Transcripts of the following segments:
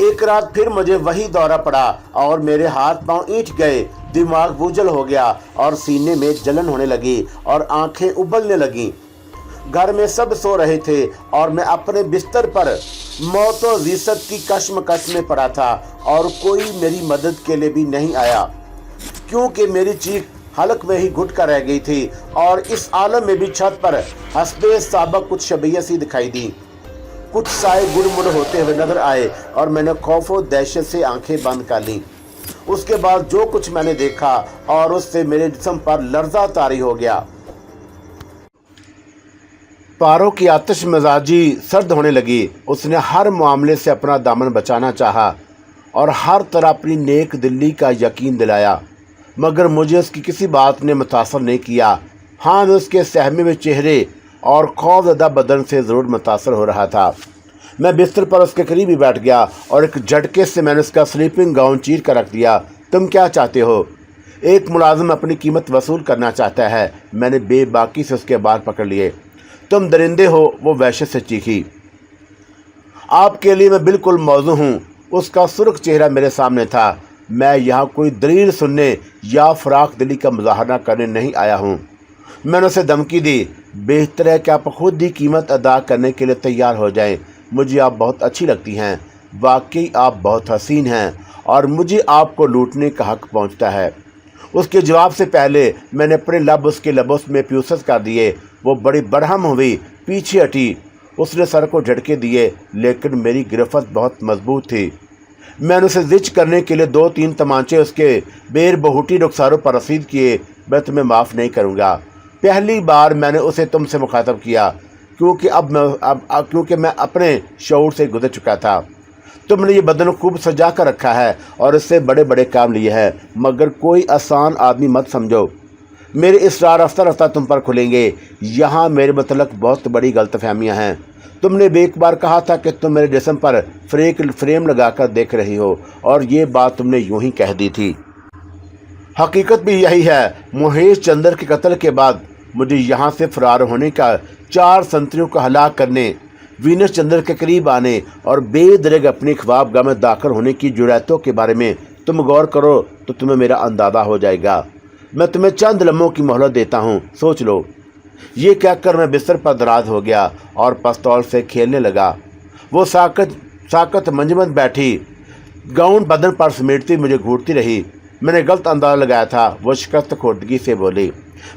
एक रात फिर मुझे वही दौरा पड़ा और मेरे हाथ पांव ईंट गए, दिमाग बोझल हो गया और सीने में जलन होने लगी और आंखें उबलने लगी। घर में सब सो रहे थे और मैं अपने बिस्तर पर मौत और रिसत की कश्मकश में पड़ा था और कोई मेरी मदद के लिए भी नहीं आया, क्योंकि मेरी चीख हलक में ही घुट कर रह गई थी और इस आलम में भी छत पर हस्बे साबक कुछ शबीयत सी दिखाई दी। कुछ साए गुड़मुड़ होते हुए नजर आए और मैंने खौफ और दहशत से आंखें बंद कर ली। उसके बाद जो कुछ मैंने देखा और उससे मेरे जिस्म पर लर्जा तारी हो गया। पारो की आतिश मिजाजी सर्द होने लगी। उसने हर मामले से अपना दामन बचाना चाहा और हर तरह अपनी नेक दिली का यकीन दिलाया, मगर मुझे उसकी किसी बात ने मुतासर नहीं किया। हाँ, मैं उसके सहमे में चेहरे और खौफज़दा बदन से ज़रूर मुतासर हो रहा था। मैं बिस्तर पर उसके करीब ही बैठ गया और एक झटके से मैंने उसका स्लीपिंग गाउन चीर कर रख दिया। तुम क्या चाहते हो? एक मुलाजिम अपनी कीमत वसूल करना चाहता है। मैंने बेबाकी से उसके बाल पकड़ लिए। तुम दरिंदे हो, वो वहशत से चीखी। आपके लिए मैं बिल्कुल मौजू हूँ। उसका सुर्ख चेहरा मेरे सामने था। मैं यहाँ कोई दलील सुनने या फ़राख दिली का मुजाहरा करने नहीं आया हूँ। मैंने उसे धमकी दी, बेहतर है कि आप खुद ही कीमत अदा करने के लिए तैयार हो जाएं। मुझे आप बहुत अच्छी लगती हैं, वाकई आप बहुत हसीन हैं और मुझे आपको लूटने का हक़ पहुँचता है। उसके जवाब से पहले मैंने अपने लब उसके लबों में प्यूसस कर दिए। वो बड़ी बरहम हुई, पीछे हटी। उसने सर को झटके दिए, लेकिन मेरी गिरफ्त बहुत मजबूत थी। मैंने उसे जिच करने के लिए 2-3 तमांचे उसके बेर बहुटी रुखसारों पर रसीद किए। मैं तुम्हें माफ़ नहीं करूँगा। पहली बार मैंने उसे तुमसे मुखातब किया, क्योंकि मैं अपने शऊर से गुजर चुका था। तुमने ये बदन खूब सजा कर रखा है और इससे बड़े बड़े काम लिए हैं, मगर कोई आसान आदमी मत समझो। मेरे इसरार रफ्ता रफ्ता तुम पर खुलेंगे। यहाँ मेरे मतलब बहुत बड़ी गलतफहमियाँ हैं। तुमने एक बार कहा था कि तुम मेरे जिस्म पर फ्रेम लगाकर देख रही हो, और ये बात तुमने यूं ही कह दी थी। हकीकत भी यही है। महेश चंद्र के कत्ल के बाद मुझे यहाँ से फरार होने का, 4 संतरियों को हलाक करने, वीनस चंद्र के करीब आने और बेदरग अपनी ख्वाबगाह में दाखिल होने की जुरैतों के बारे में तुम गौर करो तो तुम्हें मेरा अंदाज़ा हो जाएगा। मैं तुम्हें चंद लम्हों की मोहलत देता हूँ, सोच लो। ये कहकर मैं बिस्तर पर दराज हो गया और पिस्तौल से खेलने लगा। वो साकत मंजमन बैठी, गाउन बदन पर समेटती मुझे घूरती रही। मैंने गलत अंदाज़ा लगाया था। वो शिकस्त खोदगी से बोली।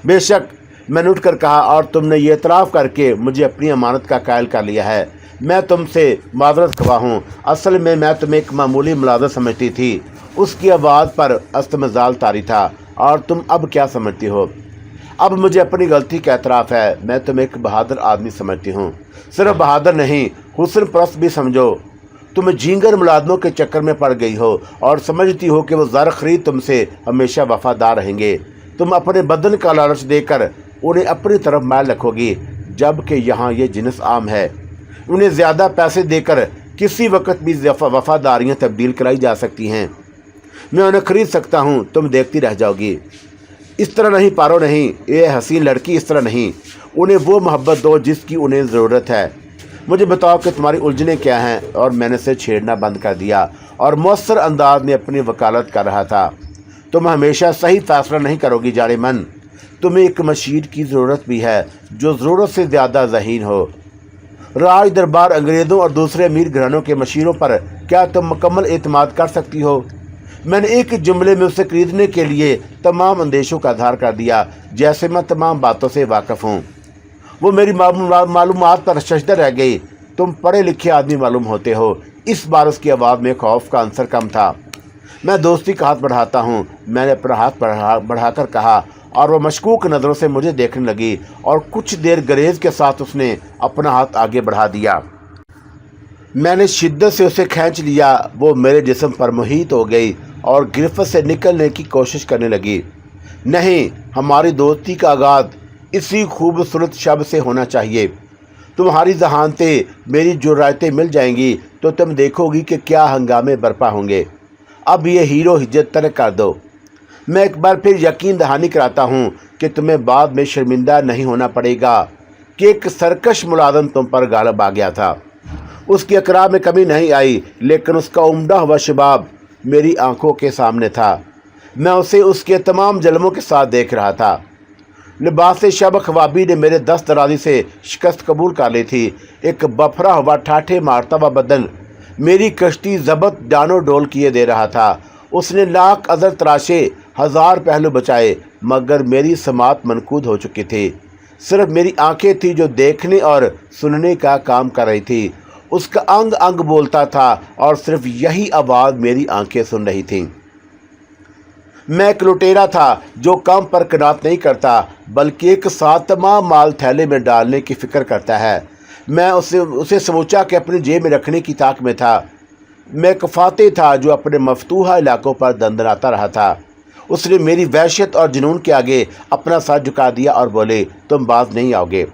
बेशक, मैंने उठ कर कहा, और तुमने ये इतराफ़ करके मुझे अपनी अमानत का कायल कर लिया है। मैं तुमसे माजरत ख्वाह हूँ। असल में मैं तुम्हें एक मामूली मुलाज़ा समझती थी। उसकी आवाज़ पर अस्तमजाल तारी था। और तुम अब क्या समझती हो? अब मुझे अपनी गलती का एतराफ़ है। मैं तुम्हें एक बहादुर आदमी समझती हूँ। सिर्फ बहादुर नहीं, हुस्न परस्त भी समझो। तुम झींगर मुलाजमों के चक्कर में पड़ गई हो और समझती हो कि वो ज़र खरीद तुमसे हमेशा वफादार रहेंगे। तुम अपने बदन का लालच देकर उन्हें अपनी तरफ मायल रखोगी, जबकि यहाँ ये जिनस आम है। उन्हें ज़्यादा पैसे देकर किसी वक्त भी वफादारियाँ तब्दील कराई जा सकती हैं। मैं उन्हें खरीद सकता हूँ, तुम देखती रह जाओगी। इस तरह नहीं पारो, नहीं, ये हसीन लड़की, इस तरह नहीं। उन्हें वो मोहब्बत दो जिसकी उन्हें ज़रूरत है। मुझे बताओ कि तुम्हारी उलझनें क्या हैं। और मैंने से छेड़ना बंद कर दिया और मौसर अंदाज में अपनी वकालत कर रहा था। तुम हमेशा सही फैसला नहीं करोगी जाने मन। तुम्हें एक मशीर की ज़रूरत भी है जो ज़रूरत से ज़्यादा ज़हीन हो। राज दरबार अंग्रेज़ों और दूसरे अमीर घरानों के मशीरों पर क्या तुम मुकम्मल एतमाद कर सकती हो? मैंने एक जुमले में उसे खरीदने के लिए तमाम अंदेशों का आधार कर दिया, जैसे मैं तमाम बातों से वाकिफ़ हूँ। वो मेरी मालूमात पर शशदर रह गई। तुम पढ़े लिखे आदमी मालूम होते हो। इस बार उसकी आवाज़ में खौफ का अंसर कम था। मैं दोस्ती का हाथ बढ़ाता हूँ, मैंने अपना हाथ बढ़ाकर कहा, और वह मशकूक नज़रों से मुझे देखने लगी और कुछ देर गरेज के साथ उसने अपना हाथ आगे बढ़ा दिया। मैंने शिद्दत से उसे खींच लिया। वो मेरे जिस्म पर मुहित हो गई और गिरफ्त से निकलने की कोशिश करने लगी। नहीं, हमारी दोस्ती का आगाज़ इसी खूबसूरत शब्द से होना चाहिए। तुम्हारी जहानतें मेरी जुर्रातें मिल जाएंगी तो तुम देखोगी कि क्या हंगामे बर्पा होंगे। अब ये हीरो हिज्जत तरक कर दो। मैं एक बार फिर यकीन दहानी कराता हूँ कि तुम्हें बाद में शर्मिंदा नहीं होना पड़ेगा कि एक सरकश मुलाज़िम तुम पर गालिब आ गया था। اس کی اقرا میں کمی نہیں آئی، لیکن اس کا عمدہ ہوا شباب میری آنکھوں کے سامنے تھا۔ میں اسے اس کے تمام جلموں کے ساتھ دیکھ رہا تھا۔ لباس شب خوابی نے میرے دست درازی سے شکست قبول کر لی تھی۔ ایک بفرا ہوا ٹھاٹھے مارتا ہوا بدن میری کشتی ضبط ڈانو ڈول کیے دے رہا تھا۔ اس نے لاکھ عذر تراشے، ہزار پہلو بچائے، مگر میری سماعت منقود ہو چکی تھی۔ صرف میری آنکھیں تھیں جو دیکھنے اور سننے کا کام کر رہی تھی۔ اس کا انگ انگ بولتا تھا اور صرف یہی آواز میری آنکھیں سن رہی تھیں۔ میں ایک لٹیرا تھا جو کام پر کناعت نہیں کرتا، بلکہ ایک ساتھ تمام مال تھیلے میں ڈالنے کی فکر کرتا ہے۔ میں اسے سموچا کہ اپنی جیب میں رکھنے کی طاق میں تھا۔ میں ایک فاتح تھا جو اپنے مفتوحہ علاقوں پر دندناتا رہا تھا۔ اس نے میری وحشت اور جنون کے آگے اپنا سر جھکا دیا اور بولے، تم باز نہیں آؤ گے۔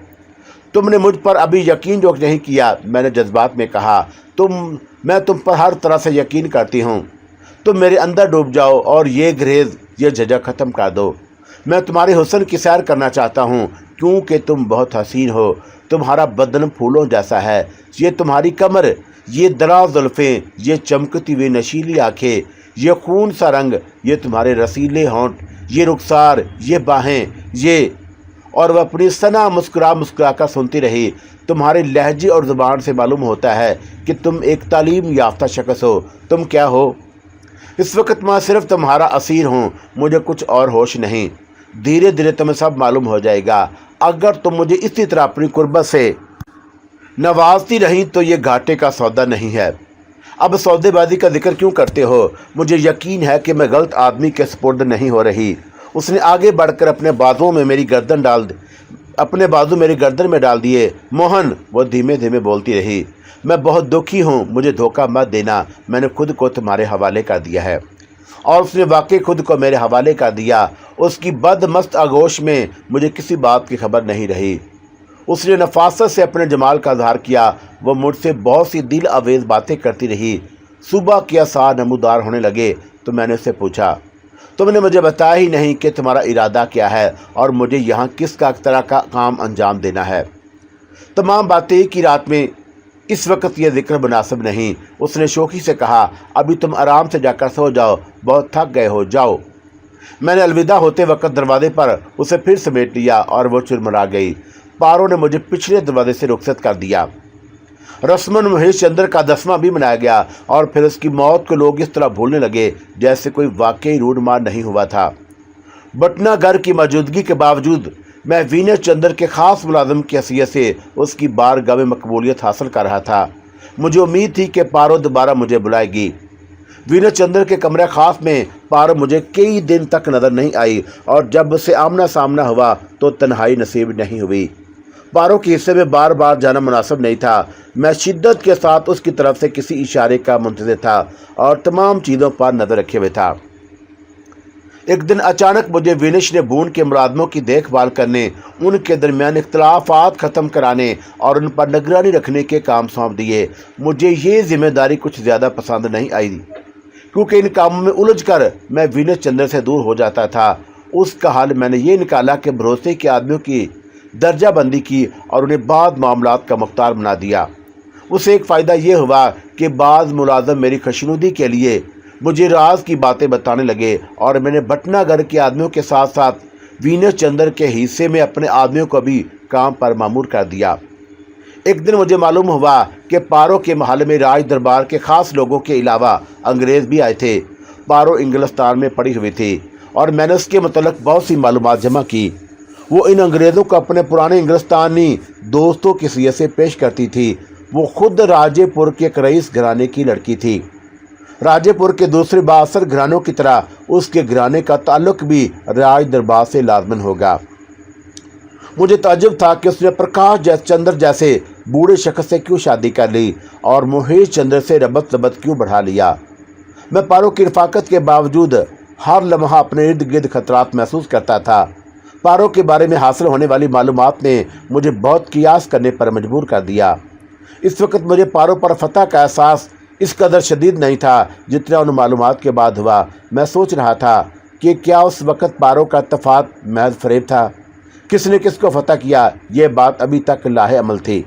تم نے مجھ پر ابھی یقین جو نہیں کیا، میں نے جذبات میں کہا، میں تم پر ہر طرح سے یقین کرتی ہوں۔ تم میرے اندر ڈوب جاؤ اور یہ گریز، یہ جھجھک ختم کر دو۔ میں تمہارے حسن کی سیر کرنا چاہتا ہوں، کیونکہ تم بہت حسین ہو۔ تمہارا بدن پھولوں جیسا ہے، یہ تمہاری کمر، یہ دراز زلفیں، یہ چمکتی ہوئی نشیلی آنکھیں، یہ خون سا رنگ، یہ تمہارے رسیلے ہونٹ، یہ رخسار، یہ باہیں، یہ۔ اور وہ اپنی ثنا مسکرا مسکرا کر سنتی رہی۔ تمہارے لہجے اور زبان سے معلوم ہوتا ہے کہ تم ایک تعلیم یافتہ شخص ہو۔ تم کیا ہو؟ اس وقت میں صرف تمہارا اسیر ہوں، مجھے کچھ اور ہوش نہیں۔ دھیرے دھیرے تمہیں سب معلوم ہو جائے گا۔ اگر تم مجھے اسی طرح اپنی قربت سے نوازتی رہیں تو یہ گھاٹے کا سودا نہیں ہے۔ اب سودے بازی کا ذکر کیوں کرتے ہو؟ مجھے یقین ہے کہ میں غلط آدمی کے سپرد نہیں ہو رہی۔ اس نے آگے بڑھ کر اپنے بازو میری گردن میں ڈال دیے۔ موہن، وہ دھیمے دھیمے بولتی رہی، میں بہت دکھی ہوں، مجھے دھوکہ مت دینا، میں نے خود کو تمہارے حوالے کر دیا ہے۔ اور اس نے واقعی خود کو میرے حوالے کر دیا۔ اس کی بد مست آغوش میں مجھے کسی بات کی خبر نہیں رہی۔ اس نے نفاست سے اپنے جمال کا اظہار کیا۔ وہ مجھ سے بہت سی دل آویز باتیں کرتی رہی۔ صبح کے آثار نمودار ہونے لگے تو میں نے اس سے پوچھا، تم نے مجھے بتایا ہی نہیں کہ تمہارا ارادہ کیا ہے اور مجھے یہاں کس طرح کا کام انجام دینا ہے؟ تمام باتیں ایک ہی رات میں، اس وقت یہ ذکر مناسب نہیں۔ اس نے شوخی سے کہا، ابھی تم آرام سے جا کر سو جاؤ، بہت تھک گئے ہو، جاؤ۔ میں نے الوداع ہوتے وقت دروازے پر اسے پھر سمیٹ لیا اور وہ چرمرا گئی۔ پارو نے مجھے پچھلے دروازے سے رخصت کر دیا۔ رسماً مہیش چندر کا 10واں بھی منایا گیا اور پھر اس کی موت کو لوگ اس طرح بھولنے لگے جیسے کوئی واقعی روڈ مار نہیں ہوا تھا۔ بٹنا گر کی موجودگی کے باوجود میں وینس چندر کے خاص ملازم کی حیثیت سے اس کی بارگاہ میں مقبولیت حاصل کر رہا تھا۔ مجھے امید تھی کہ پارو دوبارہ مجھے بلائے گی۔ وینس چندر کے کمرہ خاص میں پارو مجھے کئی دن تک نظر نہیں آئی اور جب اس سے آمنا سامنا ہوا تو تنہائی نصیب نہیں ہوئی۔ پارو کے حصے میں بار بار جانا مناسب نہیں تھا۔ میں شدت کے ساتھ اس کی طرف سے کسی اشارے کا منتظر تھا اور تمام چیزوں پر نظر رکھے ہوئے تھا۔ ایک دن اچانک مجھے وینس نے بون کے ملازموں کی دیکھ بھال کرنے، ان کے درمیان اختلافات ختم کرانے اور ان پر نگرانی رکھنے کے کام سونپ دیے۔ مجھے یہ ذمہ داری کچھ زیادہ پسند نہیں آئی، کیونکہ ان کاموں میں الجھ کر میں وینس چندر سے دور ہو جاتا تھا۔ اس کا حل میں نے یہ نکالا کہ بھروسے کے آدمیوں کی درجہ بندی کی اور انہیں بعض معاملات کا مختار بنا دیا۔ اسے ایک فائدہ یہ ہوا کہ بعض ملازم میری خوشنودی کے لیے مجھے راز کی باتیں بتانے لگے اور میں نے بٹنا گھر کے آدمیوں کے ساتھ ساتھ وینس چندر کے حصے میں اپنے آدمیوں کو بھی کام پر مامور کر دیا۔ ایک دن مجھے معلوم ہوا کہ پارو کے محل میں راج دربار کے خاص لوگوں کے علاوہ انگریز بھی آئے تھے۔ پارو انگلستان میں پڑی ہوئی تھی اور میں نے اس کے متعلق بہت سی معلومات جمع کی۔ وہ ان انگریزوں کو اپنے پرانے انگلستانی دوستوں کی حیثیت سے پیش کرتی تھی۔ وہ خود راجے پور کے ایک رئیس گھرانے کی لڑکی تھی۔ راجے پور کے دوسرے بااثر گھرانوں کی طرح اس کے گھرانے کا تعلق بھی راج دربار سے لازمن ہوگا۔ مجھے تعجب تھا کہ اس نے پرکاش چندر جیسے بوڑھے شخص سے کیوں شادی کر لی اور مہیش چندر سے ربط کیوں بڑھا لیا۔ میں پارو کی رفاقت کے باوجود ہر لمحہ اپنے ارد گرد خطرات محسوس کرتا تھا۔ پارو کے بارے میں حاصل ہونے والی معلومات نے مجھے بہت قیاس کرنے پر مجبور کر دیا۔ اس وقت مجھے پارو پر فتح کا احساس اس قدر شدید نہیں تھا جتنا ان معلومات کے بعد ہوا۔ میں سوچ رہا تھا کہ کیا اس وقت پارو کا اتفاق محض فریب تھا؟ کس نے کس کو فتح کیا، یہ بات ابھی تک لاہ عمل تھی۔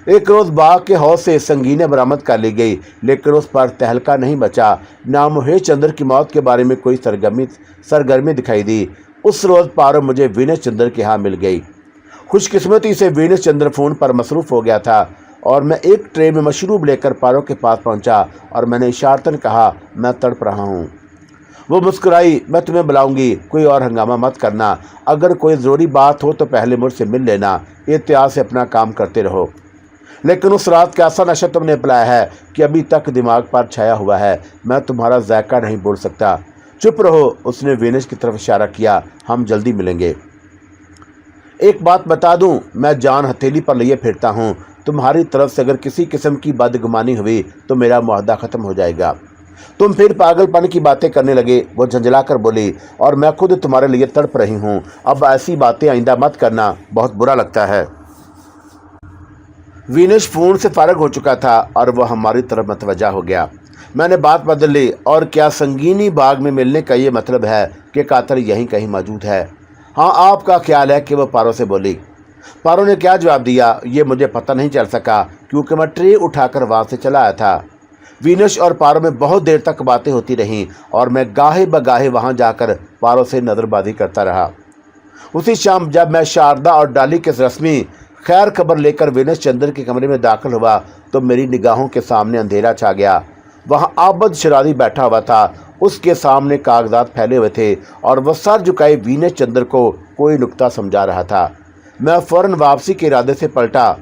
एक रोज बाग के हौज से संगीनें बरामद कर ली गई, लेकिन उस पर तहलका नहीं बचा। ना महेश चंद्र की मौत के बारे में कोई सरगर्मी दिखाई दी। उस रोज पारो मुझे वीनस चंद्र के यहाँ मिल गई। खुशकिस्मती से वीनस चंद्र फोन पर मसरूफ हो गया था और मैं एक ट्रे में मशरूब लेकर पारो के पास पहुंचा और मैंने इशारतन कहा, मैं तड़प रहा हूँ। वो मुस्कुराई, मैं तुम्हें बुलाऊंगी, कोई और हंगामा मत करना। अगर कोई ज़रूरी बात हो तो पहले मुझसे मिल लेना, एहतियात से अपना काम करते रहो। लेकिन उस रात का ऐसा नशा तुमने पिलाया है कि अभी तक दिमाग पर छाया हुआ है। मैं तुम्हारा जायका नहीं बोल सकता। चुप रहो। उसने वीनस की तरफ इशारा किया। हम जल्दी मिलेंगे। एक बात बता दूं, मैं जान हथेली पर लिए फिरता हूं। तुम्हारी तरफ से अगर किसी किस्म की बदगुमानी हुई तो मेरा मुआहदा ख़त्म हो जाएगा। तुम फिर पागलपन की बातें करने लगे। वो झंझला कर बोली, और मैं खुद तुम्हारे लिए तड़प रही हूँ। अब ऐसी बातें आइंदा मत करना, बहुत बुरा लगता है। वीनस फोन से फारग हो चुका था और वह हमारी तरफ मतवजा हो गया। मैंने बात बदल ली। और क्या संगीनी बाग में मिलने का ये मतलब है कि कातिल यहीं कहीं मौजूद है? हाँ, आपका ख्याल है कि वह पारो से बोली। पारो ने क्या जवाब दिया ये मुझे पता नहीं चल सका, क्योंकि मैं ट्रे उठाकर वहाँ से चला आया था। वीनस और पारो में बहुत देर तक बातें होती रहीं और मैं गाहे बगाहे वहाँ जाकर पारो से नज़रबाजी करता रहा। उसी शाम जब मैं शारदा और डाली के रस्मी खैर खबर लेकर वीनस चंद्र के कमरे में दाखिल हुआ तो मेरी निगाहों के सामने अंधेरा छा गया। वहाँ आबद शरादी बैठा हुआ था। उसके सामने कागजात फैले हुए थे और वह सर झुकाए वीनस चंद्र को कोई नुक्ता समझा रहा था। मैं फ़ौरन वापसी के इरादे से पलटा।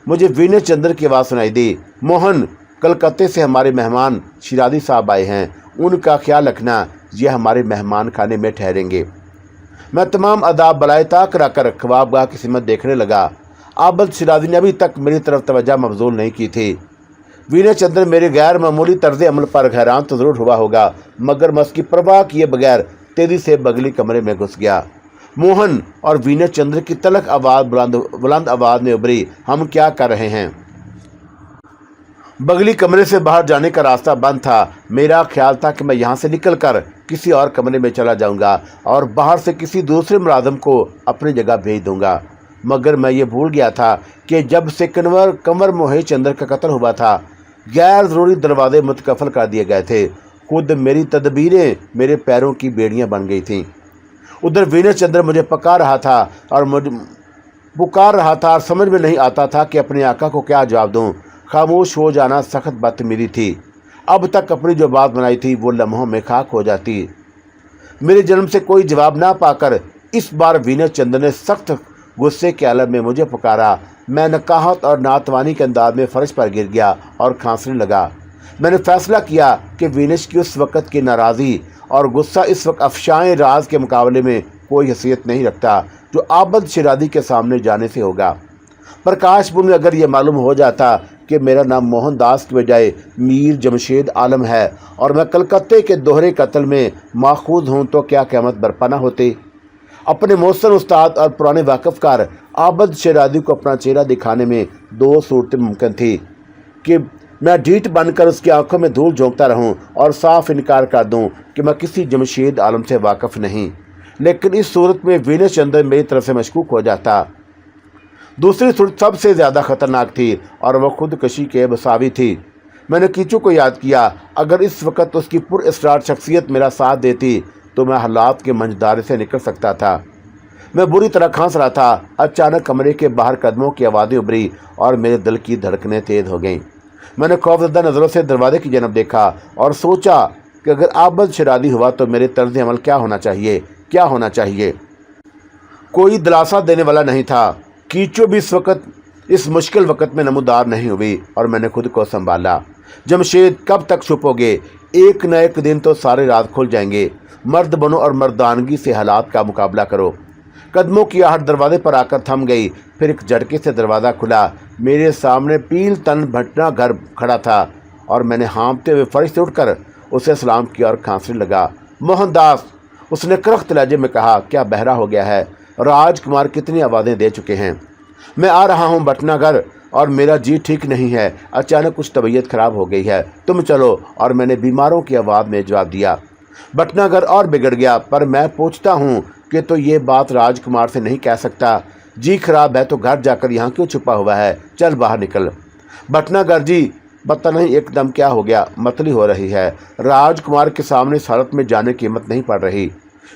मुझे वीनस चंद्र की आवाज़ सुनाई दी। मोहन, कलकत्ते से हमारे मेहमान शिरादी साहब आए हैं, उनका ख्याल रखना, ये हमारे मेहमान खाने में ठहरेंगे। मैं तमाम अदाब बलाए ताक रखकर ख्वाबगाह की सिमत देखने लगा। आबद शिरादी ने अभी तक मेरी तरफ तवज्जो मबजूल नहीं की थी। वीनस चंद्र मेरे गैर मामूली तर्ज अमल पर हैरान तो ज़रूर हुआ होगा, मगर मैं उसकी परवाह किए बगैर तेजी से बगली कमरे में घुस गया। मोहन और वीनस चंद्र की तलख आवाज़ बुलंद आवाज़ में उभरी, हम क्या कर रहे हैं? बगली कमरे से बाहर जाने का रास्ता बंद था। मेरा ख्याल था कि मैं यहाँ से निकलकर किसी और कमरे में चला जाऊँगा और बाहर से किसी दूसरे मुलाजिम को अपनी जगह भेज दूँगा, मगर मैं ये भूल गया था कि जब से कंवर महेश चंद्र का कत्ल हुआ था, गैर ज़रूरी दरवाजे मुतकफल कर दिए गए थे। खुद मेरी तदबीरें मेरे पैरों की बेड़ियाँ बन गई थीं। उधर वीनस चंद्र मुझे पुकार रहा था और समझ में नहीं आता था कि अपने आका को क्या जवाब दूं। खामोश हो जाना सख्त बदतमीजी थी। अब तक अपनी जो बात बनाई थी वो लम्हों में खाक हो जाती। मेरे जन्म से कोई जवाब ना पाकर इस बार वीनस चंद्र ने सख्त गुस्से के आलम में मुझे पुकारा। मैं नकाहत और नातवानी के अंदाज में फर्श पर गिर गया और खांसने लगा। मैंने फैसला किया कि वीनस की उस वक़्त की नाराज़ी और गुस्सा इस वक्त अफशाएं राज के मुकाबले में कोई हैसियत नहीं रखता जो आबद शिरादी के सामने जाने से होगा। प्रकाशपुर में अगर यह मालूम हो जाता कि मेरा नाम मोहनदास की बजाय मीर जमशेद आलम है और मैं कलकत्ते के दोहरे कत्ल में माखूज हूँ तो क्या क़यामत बरपा न होती। अपने मोहसन उस्ताद और पुराने वाकफ़कार आबद शिरादी को अपना चेहरा दिखाने में दो सूरतें मुमकिन थी कि मैं ढीठ बनकर उसकी आंखों में धूल झोंकता रहूं और साफ इनकार कर दूं कि मैं किसी जमशेद आलम से वाकिफ़ नहीं। लेकिन इस सूरत में वीनस चंद्र मेरी तरफ से मशकूक हो जाता। दूसरी सूरत सबसे ज़्यादा ख़तरनाक थी और वह खुदकशी के बसावी थी। मैंने कीचू को याद किया। अगर इस वक्त उसकी पुरअसरार शख्सियत मेरा साथ देती तो मैं हालात के मंझदारे से निकल सकता था। मैं बुरी तरह खांस रहा था। अचानक कमरे के बाहर कदमों की आवाज़ें उभरी और मेरे दिल की धड़कनें तेज़ हो गईं। मैंने खौफजदा नज़रों से दरवाजे की जानब देखा और सोचा कि अगर आबद शिरादी हुआ तो मेरे तर्ज अमल क्या होना चाहिए। कोई दिलासा देने वाला नहीं था। कीचो भी इस मुश्किल वक़्त में नमूदार नहीं हुई और मैंने खुद को संभाला। जमशेद, कब तक छुपोगे? एक न एक दिन तो सारे राज खुल जाएंगे। मर्द बनो और मर्दानगी से हालात का मुकाबला करो। कदमों की आहट दरवाजे पर आकर थम गई। फिर एक झटके से दरवाज़ा खुला। मेरे सामने पील तन भटना घर खड़ा था और मैंने हाँफते हुए फर्श से उठकर उसे सलाम किया और खांसने लगा। मोहनदास, उसने करख्त लहजे में कहा, क्या बहरा हो गया है? राजकुमार कितनी आवाज़ें दे चुके हैं। मैं आ रहा हूँ भटनागर और मेरा जी ठीक नहीं है। अचानक कुछ तबीयत खराब हो गई है, तुम चलो। और मैंने बीमारों की आवाज़ में जवाब दिया। भटनागर और बिगड़ गया। पर मैं पूछता हूँ कि तो ये बात राजकुमार से नहीं कह सकता जी खराब है तो घर जाकर यहाँ क्यों छुपा हुआ है, चल बाहर निकल। भटनागर जी, पता नहीं एकदम क्या हो गया, मतली हो रही है। राजकुमार के सामने इस हालत में जाने की हिम्मत नहीं पड़ रही।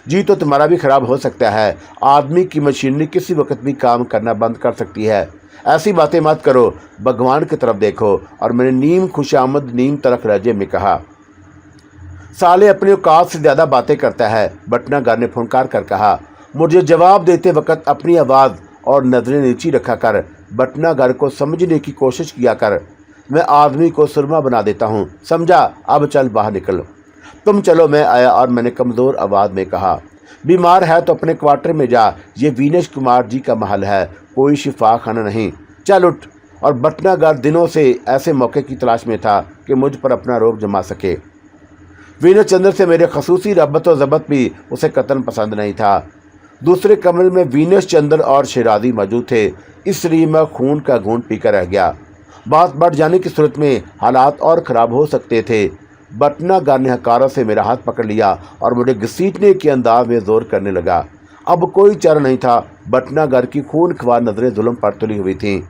जी तो तुम्हारा भी खराब हो सकता है। आदमी की मशीनरी किसी वक्त भी काम करना बंद कर सकती है। ऐसी बातें मत करो, भगवान की तरफ देखो। और मैंने नीम खुशामद नीम तलख लहजे में कहा। साले अपनी औकात से ज़्यादा बातें करता है, भटनागर ने फुनकार कर कहा। मुझे जवाब देते वक्त अपनी आवाज़ और नजरें नीची रखा कर, भटनागर को समझने की कोशिश किया कर। मैं आदमी को सुरमा बना देता हूँ, समझा। अब चल बाहर निकल। तुम चलो, मैं आया। और मैंने कमज़ोर आवाज़ में कहा, बीमार है तो अपने क्वार्टर में जा, ये वीनेश कुमार जी का महल है, कोई शिफा खाना नहीं। चल उठ। और भटनागर दिनों से ऐसे मौके की तलाश में था कि मुझ पर अपना रोब जमा सके। वीनेश चंद्र से मेरे खसूसी रब्बत व ज़ब्त भी उसे कतन पसंद नहीं था। दूसरे कमरे में वीनेश चंद्र और शेरादी मौजूद थे, इसलिए मैं खून का घूंट पीकर रह गया। बात बढ़ जाने की सूरत में हालात और ख़राब हो सकते थे। भटनागर ने हकारत से मेरा हाथ पकड़ लिया और मुझे घसीटने के अंदाज में जोर करने लगा। अब कोई चारा नहीं था। भटनागर की खूनख्वार नज़रें जुल्म पर तुली हुई थीं।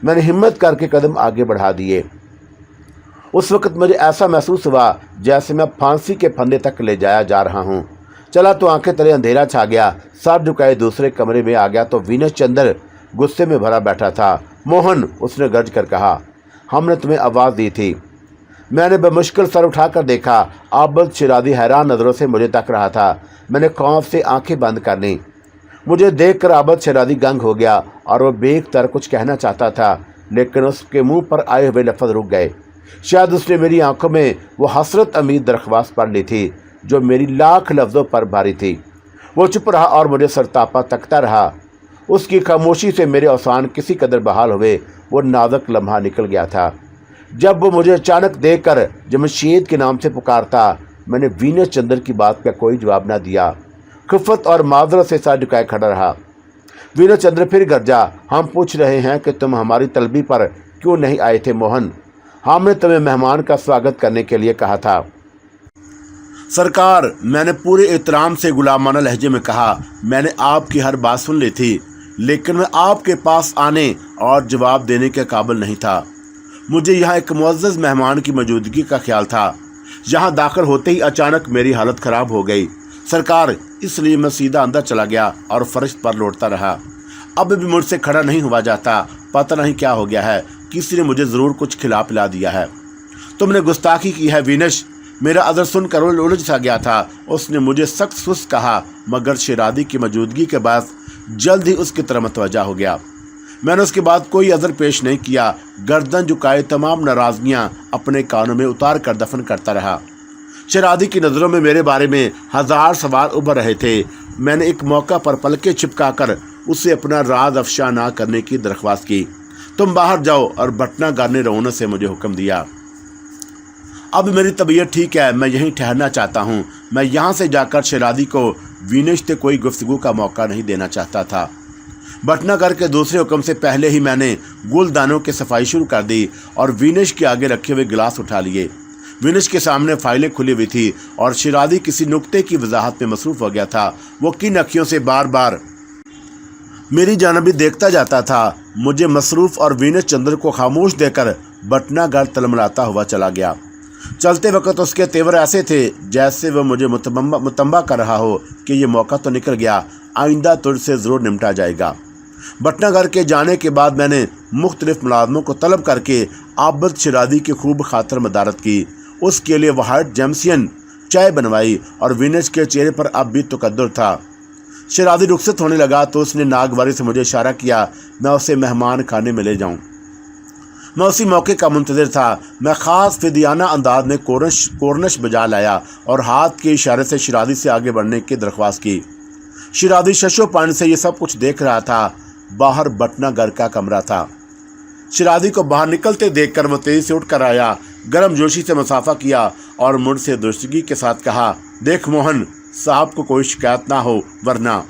मैंने हिम्मत करके कदम आगे बढ़ा दिए। उस वक्त मुझे ऐसा महसूस हुआ जैसे मैं फांसी के फंदे तक ले जाया जा रहा हूँ। चला तो आंखें तले अंधेरा छा गया। सर झुकाए दूसरे कमरे में आ गया तो वीनेश चंद्र गुस्से में भरा बैठा था। मोहन, उसने गर्ज कर कहा, हमने तुम्हें आवाज़ दी थी। मैंने बेमुश्किल सर उठाकर देखा। आबद शेरादी हैरान नज़रों से मुझे तक रहा था। मैंने खौफ से आंखें बंद कर लीं। मुझे देखकर आबद शेरादी गंग हो गया और वह बेखतर कुछ कहना चाहता था, लेकिन उसके मुंह पर आए हुए लफ्ज़ रुक गए। शायद उसने मेरी आंखों में वो हसरत अमीर दरख्वास्त पढ़ ली थी जो मेरी लाख लफ्ज़ों पर भारी थी। वो चुप रहा और मुझे सरतापा तकता रहा। उसकी खामोशी से मेरे औसान किसी कदर बहाल हुए। वो नाजुक लम्हा निकल गया था जब वो मुझे अचानक देखकर जमशेद के नाम से पुकारता। मैंने वीनेश चंद्र की बात का कोई जवाब न दिया। खिफ़त और माजरत से सर झुकाए खड़ा रहा। वीनेश चंद्र फिर गरजा, हम पूछ रहे हैं कि तुम हमारी तलबी पर क्यों नहीं आए थे मोहन? हमने तुम्हें मेहमान का स्वागत करने के लिए कहा था। सरकार, मैंने पूरे एहतराम से गुलामाना लहजे में कहा, मैंने आपकी हर बात सुन ली थी, लेकिन मैं आपके पास आने और जवाब देने के काबिल नहीं था। मुझे यहाँ एक मुअज़्ज़ज़ मेहमान की मौजूदगी का ख्याल था। यहाँ दाखिल होते ही अचानक मेरी हालत ख़राब हो गई सरकार, इसलिए मैं सीधा अंदर चला गया और फर्श पर लौटता रहा। अब भी मुझसे खड़ा नहीं हुआ जाता। पता नहीं क्या हो गया है, किसी ने मुझे ज़रूर कुछ खिला पिला दिया है। तुमने गुस्ताखी की है वीनेश। मेरा अदर सुनकर उलझ सा गया था। उसने मुझे सख्त सुस्त कहा, मगर शेरादी की मौजूदगी के बाद जल्द ही उसकी तरफ मतवजा हो गया। मैंने उसके बाद कोई अज़र पेश नहीं किया। गर्दन झुकाए तमाम नाराज़गियाँ अपने कानों में उतार कर दफन करता रहा। शेरादी की नज़रों में मेरे बारे में हज़ार सवाल उभर रहे थे। मैंने एक मौका पर पलके छिपका कर उसे अपना राज अफशा ना करने की दरख्वास्त की। तुम बाहर जाओ। और भटनागर ने रौनक से मुझे हुक्म दिया। अब मेरी तबीयत ठीक है, मैं यहीं ठहरना चाहता हूँ। मैं यहाँ से जाकर शेरादी को वीनेश से कोई गुफ्तगू का मौका नहीं देना चाहता था। भटनागर के दूसरे हुक्म से पहले ही मैंने गुलदानों की सफाई शुरू कर दी और वीनेश के आगे रखे हुए गिलास उठा लिए। वीनेश के सामने फाइलें खुली हुई थी और शेरादी किसी नुक्ते की वजाहत में मसरूफ़ हो गया था। वो किन अखियों से बार बार मेरी जानब भी देखता जाता था। मुझे मसरूफ़ और वीनेश चंद्र को खामोश देकर भटनागर तलमलाता हुआ चला गया। चलते वक्त उसके तेवर ऐसे थे जैसे वह मुझे मुतंबा कर रहा हो कि ये मौका तो निकल गया, आइंदा तुझसे ज़रूर निपटा जाएगा। भटनागर के जाने के बाद मैंने मुख्तलिफ मुलाजमों को तलब करके आबद शेरादी की खूब खातर मदारत की। उसके लिए वाइट जैमसियन चाय बनवाई और वीनेश के चेहरे पर अब भी तकद्दुर था। शेरादी रुखसत होने लगा तो उसने नागवारी से मुझे इशारा किया मैं उसे मेहमान खाने में ले जाऊं। मैं उसी मौके का मुंतज़िर था। मैं ख़ास फिदियाना अंदाज में कोरनश बजा लाया और हाथ के इशारे से शेरादी से आगे बढ़ने की दरख्वास्त की। शेरादी शशो पानी से ये सब कुछ देख रहा था। बाहर भटनागर का कमरा था। शेरादी को बाहर निकलते देखकर वो तेज़ी से उठ कर आया, गर्म जोशी से मुसाफा किया और मुझसे दुरुस्तगी के साथ कहा, देख मोहन साहब को कोई शिकायत ना हो वरना।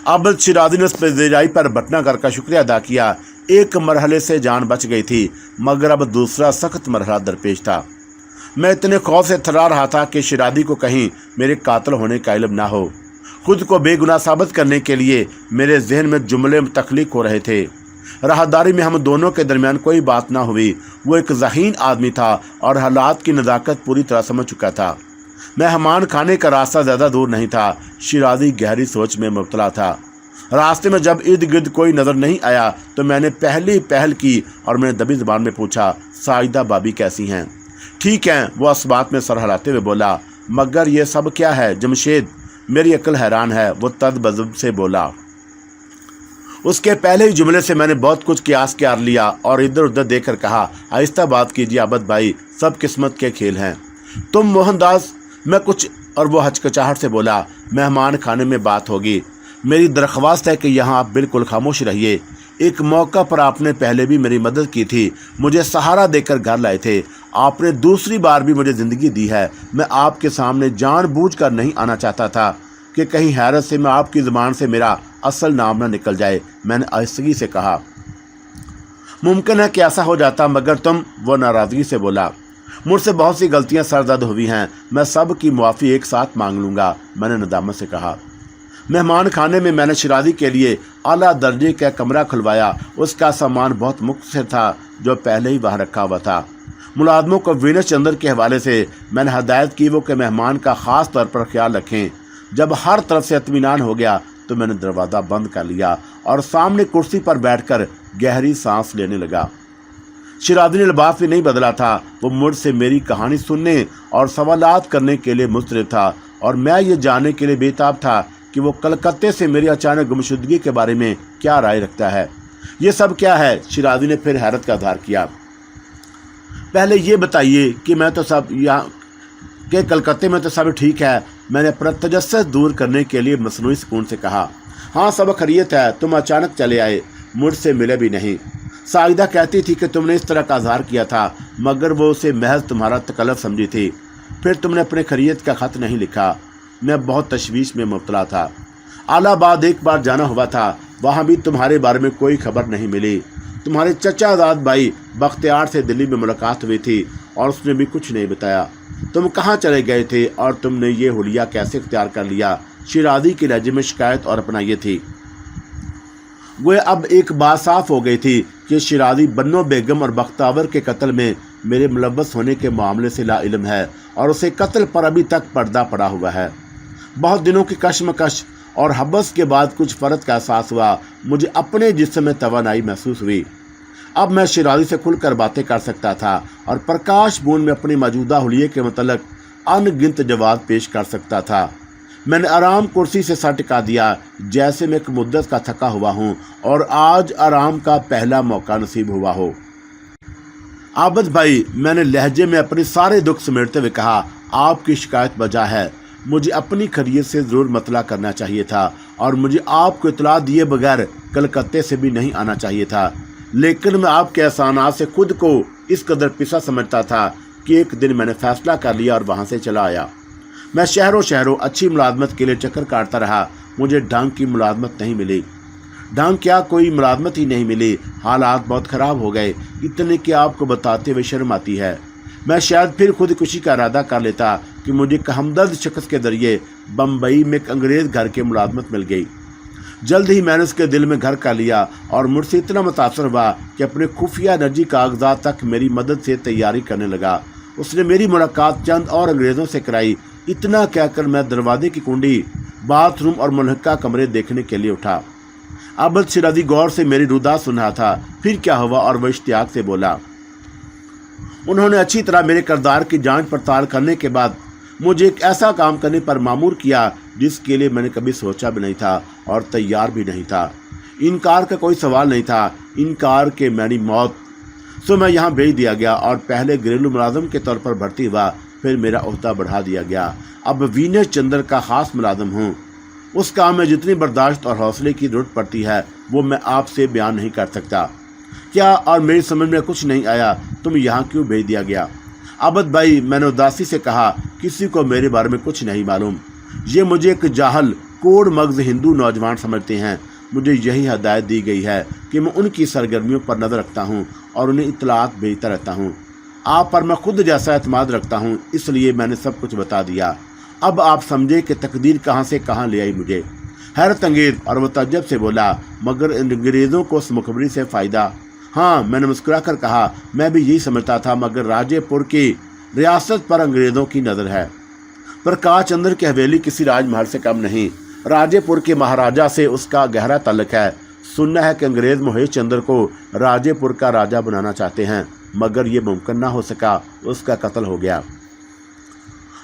आबद शेरादी ने उस पज़ीराई पर भटनागर का शुक्रिया अदा किया। एक मरहले से जान बच गई थी, मगर अब दूसरा सख्त मरहला दरपेश था। मैं इतने खौफ से थर्रा रहा था कि शेरादी को कहीं मेरे कातिल होने का इल्म ना हो। खुद को बेगुनाह साबित करने के लिए मेरे जहन में जुमले तख्लीक हो रहे थे। राहदारी में हम दोनों के दरमियान कोई बात ना हुई। वो एक ज़हीन आदमी था और हालात की नज़ाकत पूरी तरह समझ चुका था। मेहमान खाने का रास्ता ज़्यादा दूर नहीं था। शिराज़ी गहरी सोच में मुब्तला था। रास्ते में जब इर्द गिर्द कोई नज़र नहीं आया तो मैंने पहली पहल की और मैंने दबी ज़बान में पूछा, साजिदा भाभी कैसी हैं? ठीक हैं, वो इस बात में सर हिलाते हुए बोला। मगर ये सब क्या है जमशेद? मेरी अक्ल हैरान है, वो तदबजुब से बोला। उसके पहले ही जुमले से मैंने बहुत कुछ कियास कर लिया और इधर उधर देखकर कहा, आहिस्ता बात कीजिए आबद भाई, सब किस्मत के खेल हैं। तुम मोहनदास, मैं कुछ, और वो हचकचाहट से बोला, मेहमान खाने में बात होगी। मेरी दरख्वास्त है कि यहाँ आप बिल्कुल खामोश रहिए। एक मौका पर आपने पहले भी मेरी मदद की थी, मुझे सहारा देकर घर लाए थे। आपने दूसरी बार भी मुझे ज़िंदगी दी है। मैं आपके सामने जानबूझकर नहीं आना चाहता था कि कहीं हैरत से मैं आपकी ज़ुबान से मेरा असल नाम ना निकल जाए। मैंने आहिस्तगी से कहा, मुमकिन है कि ऐसा हो जाता, मगर तुम, वो नाराज़गी से बोला, मुझसे बहुत सी गलतियां सरजद हुई हैं, मैं सब की मुआफ़ी एक साथ मांग लूँगा। मैंने नदामत से कहा। मेहमान खाने में मैंने शिराज़ी के लिए आला दर्जे का कमरा खुलवाया। उसका सामान बहुत मुख्तसर था जो पहले ही वहाँ रखा हुआ था। मुलाजमों को वीनस चंद्र के हवाले से मैंने हदायत की वो कि मेहमान का ख़ास तौर पर ख्याल रखें। जब हर तरफ से इत्मीनान हो गया तो मैंने दरवाज़ा बंद कर लिया और सामने कुर्सी पर बैठकर गहरी सांस लेने लगा। शिराज़ी ने लिबास भी नहीं बदला था। वो मुझसे मेरी कहानी सुनने और सवालात करने के लिए मुस्तरब था और मैं ये जानने के लिए बेताब था कि वो कलकत्ते से मेरी अचानक गुमशुदगी के बारे में क्या राय रखता है। ये सब क्या है? शिराज़ी ने फिर हैरत का इज़हार किया। पहले ये बताइए कि मैं तो सब यहाँ के कलकत्ते में तो सब ठीक है। मैंने अपना तजस्सुस दूर करने के लिए मसनूई सुकून से कहा। हाँ, सब खैरियत है। तुम अचानक चले आए, मुझसे मिले भी नहीं। साजिदा कहती थी कि तुमने इस तरह का इज़हार किया था, मगर वो उसे महज तुम्हारा तकल्लुफ़ समझी थी। फिर तुमने अपने खैरियत का ख़त नहीं लिखा। मैं बहुत तशवीश में मुब्तला था। आलाबाद एक बार जाना हुआ था, वहाँ भी तुम्हारे बारे में कोई खबर नहीं मिली। तुम्हारे चचा आज़ाद भाई बख्तियार से दिल्ली में मुलाकात हुई थी और उसने भी कुछ नहीं बताया। तुम कहाँ चले गए थे और तुमने ये हुलिया कैसे इख्तियार कर लिया? शिराज़ी के लहजे में शिकायत और अपना ये थी। वो अब एक बात साफ हो गई थी कि शिराज़ी बन्नो बेगम और बख्तावर के कत्ल में मेरे मुलव्वस होने के मामले से लाइल्म है और उसे कत्ल पर अभी तक पर्दा पड़ा हुआ है। बहुत दिनों की कशमकश और हबस के बाद कुछ फ़र्क का एहसास हुआ। मुझे अपने जिस्म में तवानाई महसूस हुई। अब मैं शिराज़ी से खुलकर बातें कर सकता था और प्रकाश बूंद में अपनी मौजूदा हुलिये के मतलब अनगिनत जवाब पेश कर सकता था। मैंने आराम कुर्सी से सर टिका दिया जैसे मैं एक मुद्दत का थका हुआ हूँ और आज आराम का पहला मौका नसीब हुआ हो। आबद भाई, मैंने लहजे में अपने सारे दुख समेटते हुए कहा, आपकी शिकायत वजह है। मुझे अपनी खैरियत से ज़रूर मतला करना चाहिए था और मुझे आपको इतला दिए बगैर कलकत्ते से भी नहीं आना चाहिए था, लेकिन मैं आपके एहसानात से खुद को इस कदर पिसा समझता था कि एक दिन मैंने फ़ैसला कर लिया और वहाँ से चला आया। मैं शहरों शहरों अच्छी मुलाजमत के लिए चक्कर काटता रहा। मुझे ढंग की मुलाजमत नहीं मिली। ढंग क्या, कोई मुलाजमत ही नहीं मिली। हालात बहुत ख़राब हो गए, इतने कि आपको बताते हुए शर्म आती है। मैं शायद फिर खुदकुशी का इरादा कर लेता कि मुझे एक हमदर्द शख्स के ज़रिए बम्बई में एक अंग्रेज़ घर के मुलाजमत मिल गई। जल्द ही मैंने उसके दिल में घर कर लिया और मुझसे इतना मुतासर हुआ कि अपने खुफिया निजी कागजात तक मेरी मदद से तैयारी करने लगा। उसने मेरी मुलाकात चंद और अंग्रेज़ों से कराई। इतना कहकर मैं दरवाजे की कुंडी, बाथरूम और मुल्हका कमरे देखने के लिए उठा। अबद शिराज़ी गौर से मेरी रुदा सुन रहा था। फिर क्या हुआ? और वह इश्तियाक से बोला। उन्होंने अच्छी तरह मेरे किरदार की जांच पड़ताल करने के बाद मुझे एक ऐसा काम करने पर मामूर किया जिसके लिए मैंने कभी सोचा भी नहीं था और तैयार भी नहीं था। इनकार का कोई सवाल नहीं था। इनकार के मेरी मौत। सो मैं यहाँ भेज दिया गया और पहले घरेलू मुलाजम के तौर पर भर्ती हुआ। फिर मेरा ओहदा बढ़ा दिया गया। अब वीनस चंद्र का ख़ास मुलाजम हूँ। उस काम में जितनी बर्दाश्त और हौसले की ज़रूरत पड़ती है वो मैं आपसे बयान नहीं कर सकता। क्या और मेरी समझ में कुछ नहीं आया, तुम यहाँ क्यों भेज दिया गया? आबद भाई, मैंने उदासी से कहा, किसी को मेरे बारे में कुछ नहीं मालूम। ये मुझे एक जाहल कोड़ मगज़ हिंदू नौजवान समझते हैं। मुझे यही हदायत दी गई है कि मैं उनकी सरगर्मियों पर नज़र रखता हूँ और उन्हें इत्तलात भेजता रहता हूँ। आप पर मैं खुद जैसा एतमाद रखता हूँ, इसलिए मैंने सब कुछ बता दिया। अब आप समझे कि तकदीर कहाँ से कहाँ ले आई मुझे। हैरत अंगेज और वो तज्जब से बोला, मगर अंग्रेज़ों को उस मुखबरी से फ़ायदा? हाँ, मैंने मुस्कुरा कर कहा, मैं भी यही समझता था, मगर राजेपुर की रियासत पर अंग्रेज़ों की नज़र है। प्रकाश चंद्र की हवेली किसी राजमहल से कम नहीं। राजेपुर के महाराजा से उसका गहरा ताल्लुक है। सुनना है कि अंग्रेज़ महेश चंद्र को राजेपुर का राजा बनाना चाहते हैं, मगर ये मुमकिन ना हो सका, उसका कत्ल हो गया।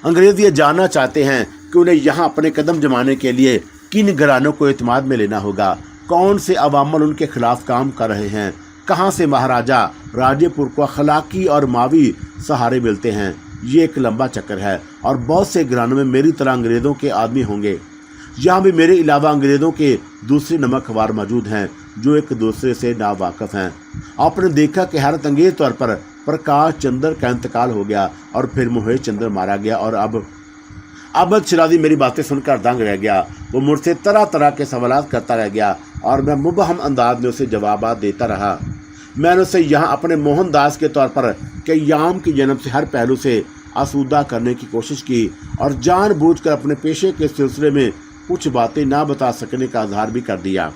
अंग्रेज़ ये जानना चाहते हैं कि उन्हें यहाँ अपने कदम जमाने के लिए किन घरानों को एतमाद में लेना होगा, कौन से अवामल उनके खिलाफ काम कर रहे हैं, कहाँ से महाराजा राजेपुर को अखलाकी और मावी सहारे मिलते हैं। ये एक लंबा चक्कर है और बहुत से घरानों में मेरी तरह अंग्रेज़ों के आदमी होंगे। यहाँ भी मेरे अलावा अंग्रेज़ों के दूसरे नमकवार मौजूद हैं जो एक दूसरे से नावाकिफ हैं। आपने देखा कि हैरत अंगेज तौर पर प्रकाश चंद्र का इंतकाल हो गया और फिर महेश चंद्र मारा गया, और अब शिराजी मेरी बातें सुनकर दंग रह गया। वो मुझसे तरह तरह के सवालात करता रह गया और मैं मुबहम अंदाज में उसे जवाबात देता रहा। मैंने उसे यहाँ अपने मोहनदास के तौर पर कय्याम की जन्म से हर पहलू से आसूदा करने की कोशिश की और जानबूझकर अपने पेशे के सिलसिले में कुछ बातें ना बता सकने का इजहार भी कर दिया।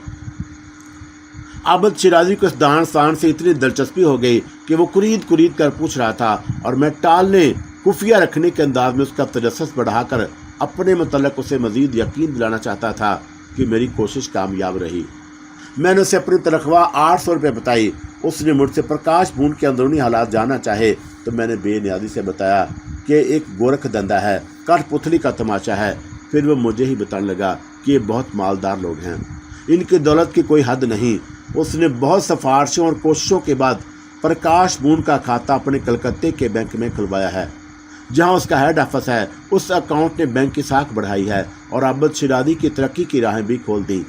आबद शिराजी को इस दान शान से इतनी दिलचस्पी हो गई कि वो कुरीद कर पूछ रहा था, और मैं टालने खुफिया रखने के अंदाज में उसका तजस्सुस बढ़ाकर अपने मुतल्लिक़ उसे मज़ीद यकीन दिलाना चाहता था कि मेरी कोशिश कामयाब रही। मैंने उसे अपनी तनख्वाह 800 रुपये बताई। उसने मुझसे प्रकाश बूंद के अंदरूनी हालात जानना चाहे तो मैंने बेनियादी से बताया कि एक गोरख धंधा है, कठपुतली का तमाशा है। फिर वो मुझे ही बताने लगा कि ये बहुत मालदार लोग हैं, इनकी दौलत की कोई हद नहीं। उसने बहुत सिफारिशों और कोशिशों के बाद प्रकाश बूंद का खाता अपने कलकत्ते के बैंक में खुलवाया है, जहां उसका हेड ऑफिस है। उस अकाउंट ने बैंक की साख बढ़ाई है और आबद शिराजी की तरक्की की राहें भी खोल दी।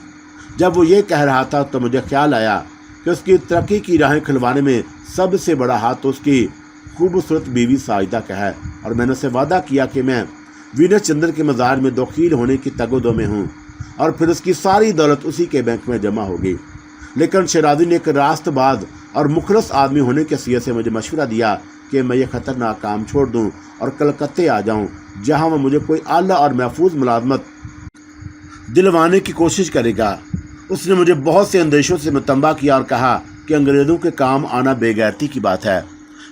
जब वो ये कह रहा था तो मुझे ख्याल आया कि उसकी तरक्की की राहें खुलवाने में सबसे बड़ा हाथ उसकी खूबसूरत बीवी साजिदा का है, और मैंने उसे वादा किया कि मैं वीनस चंद्र के मज़ार में दखील होने की तगोदो में हूँ और फिर उसकी सारी दौलत उसी के बैंक में जमा होगी। लेकिन शिराजी ने एक रास्तबाज और मुखलस आदमी होने की हैसियत से मुझे मशवरा दिया कि मैं ये ख़तरनाक काम छोड़ दूँ और कलकत्ते आ जाऊँ, जहाँ वह मुझे कोई आला और महफूज मुलाजमत दिलवाने की कोशिश करेगा। उसने मुझे बहुत से अंदेशों से मुतंबा किया और कहा कि अंग्रेज़ों के काम आना बेगैरती की बात है।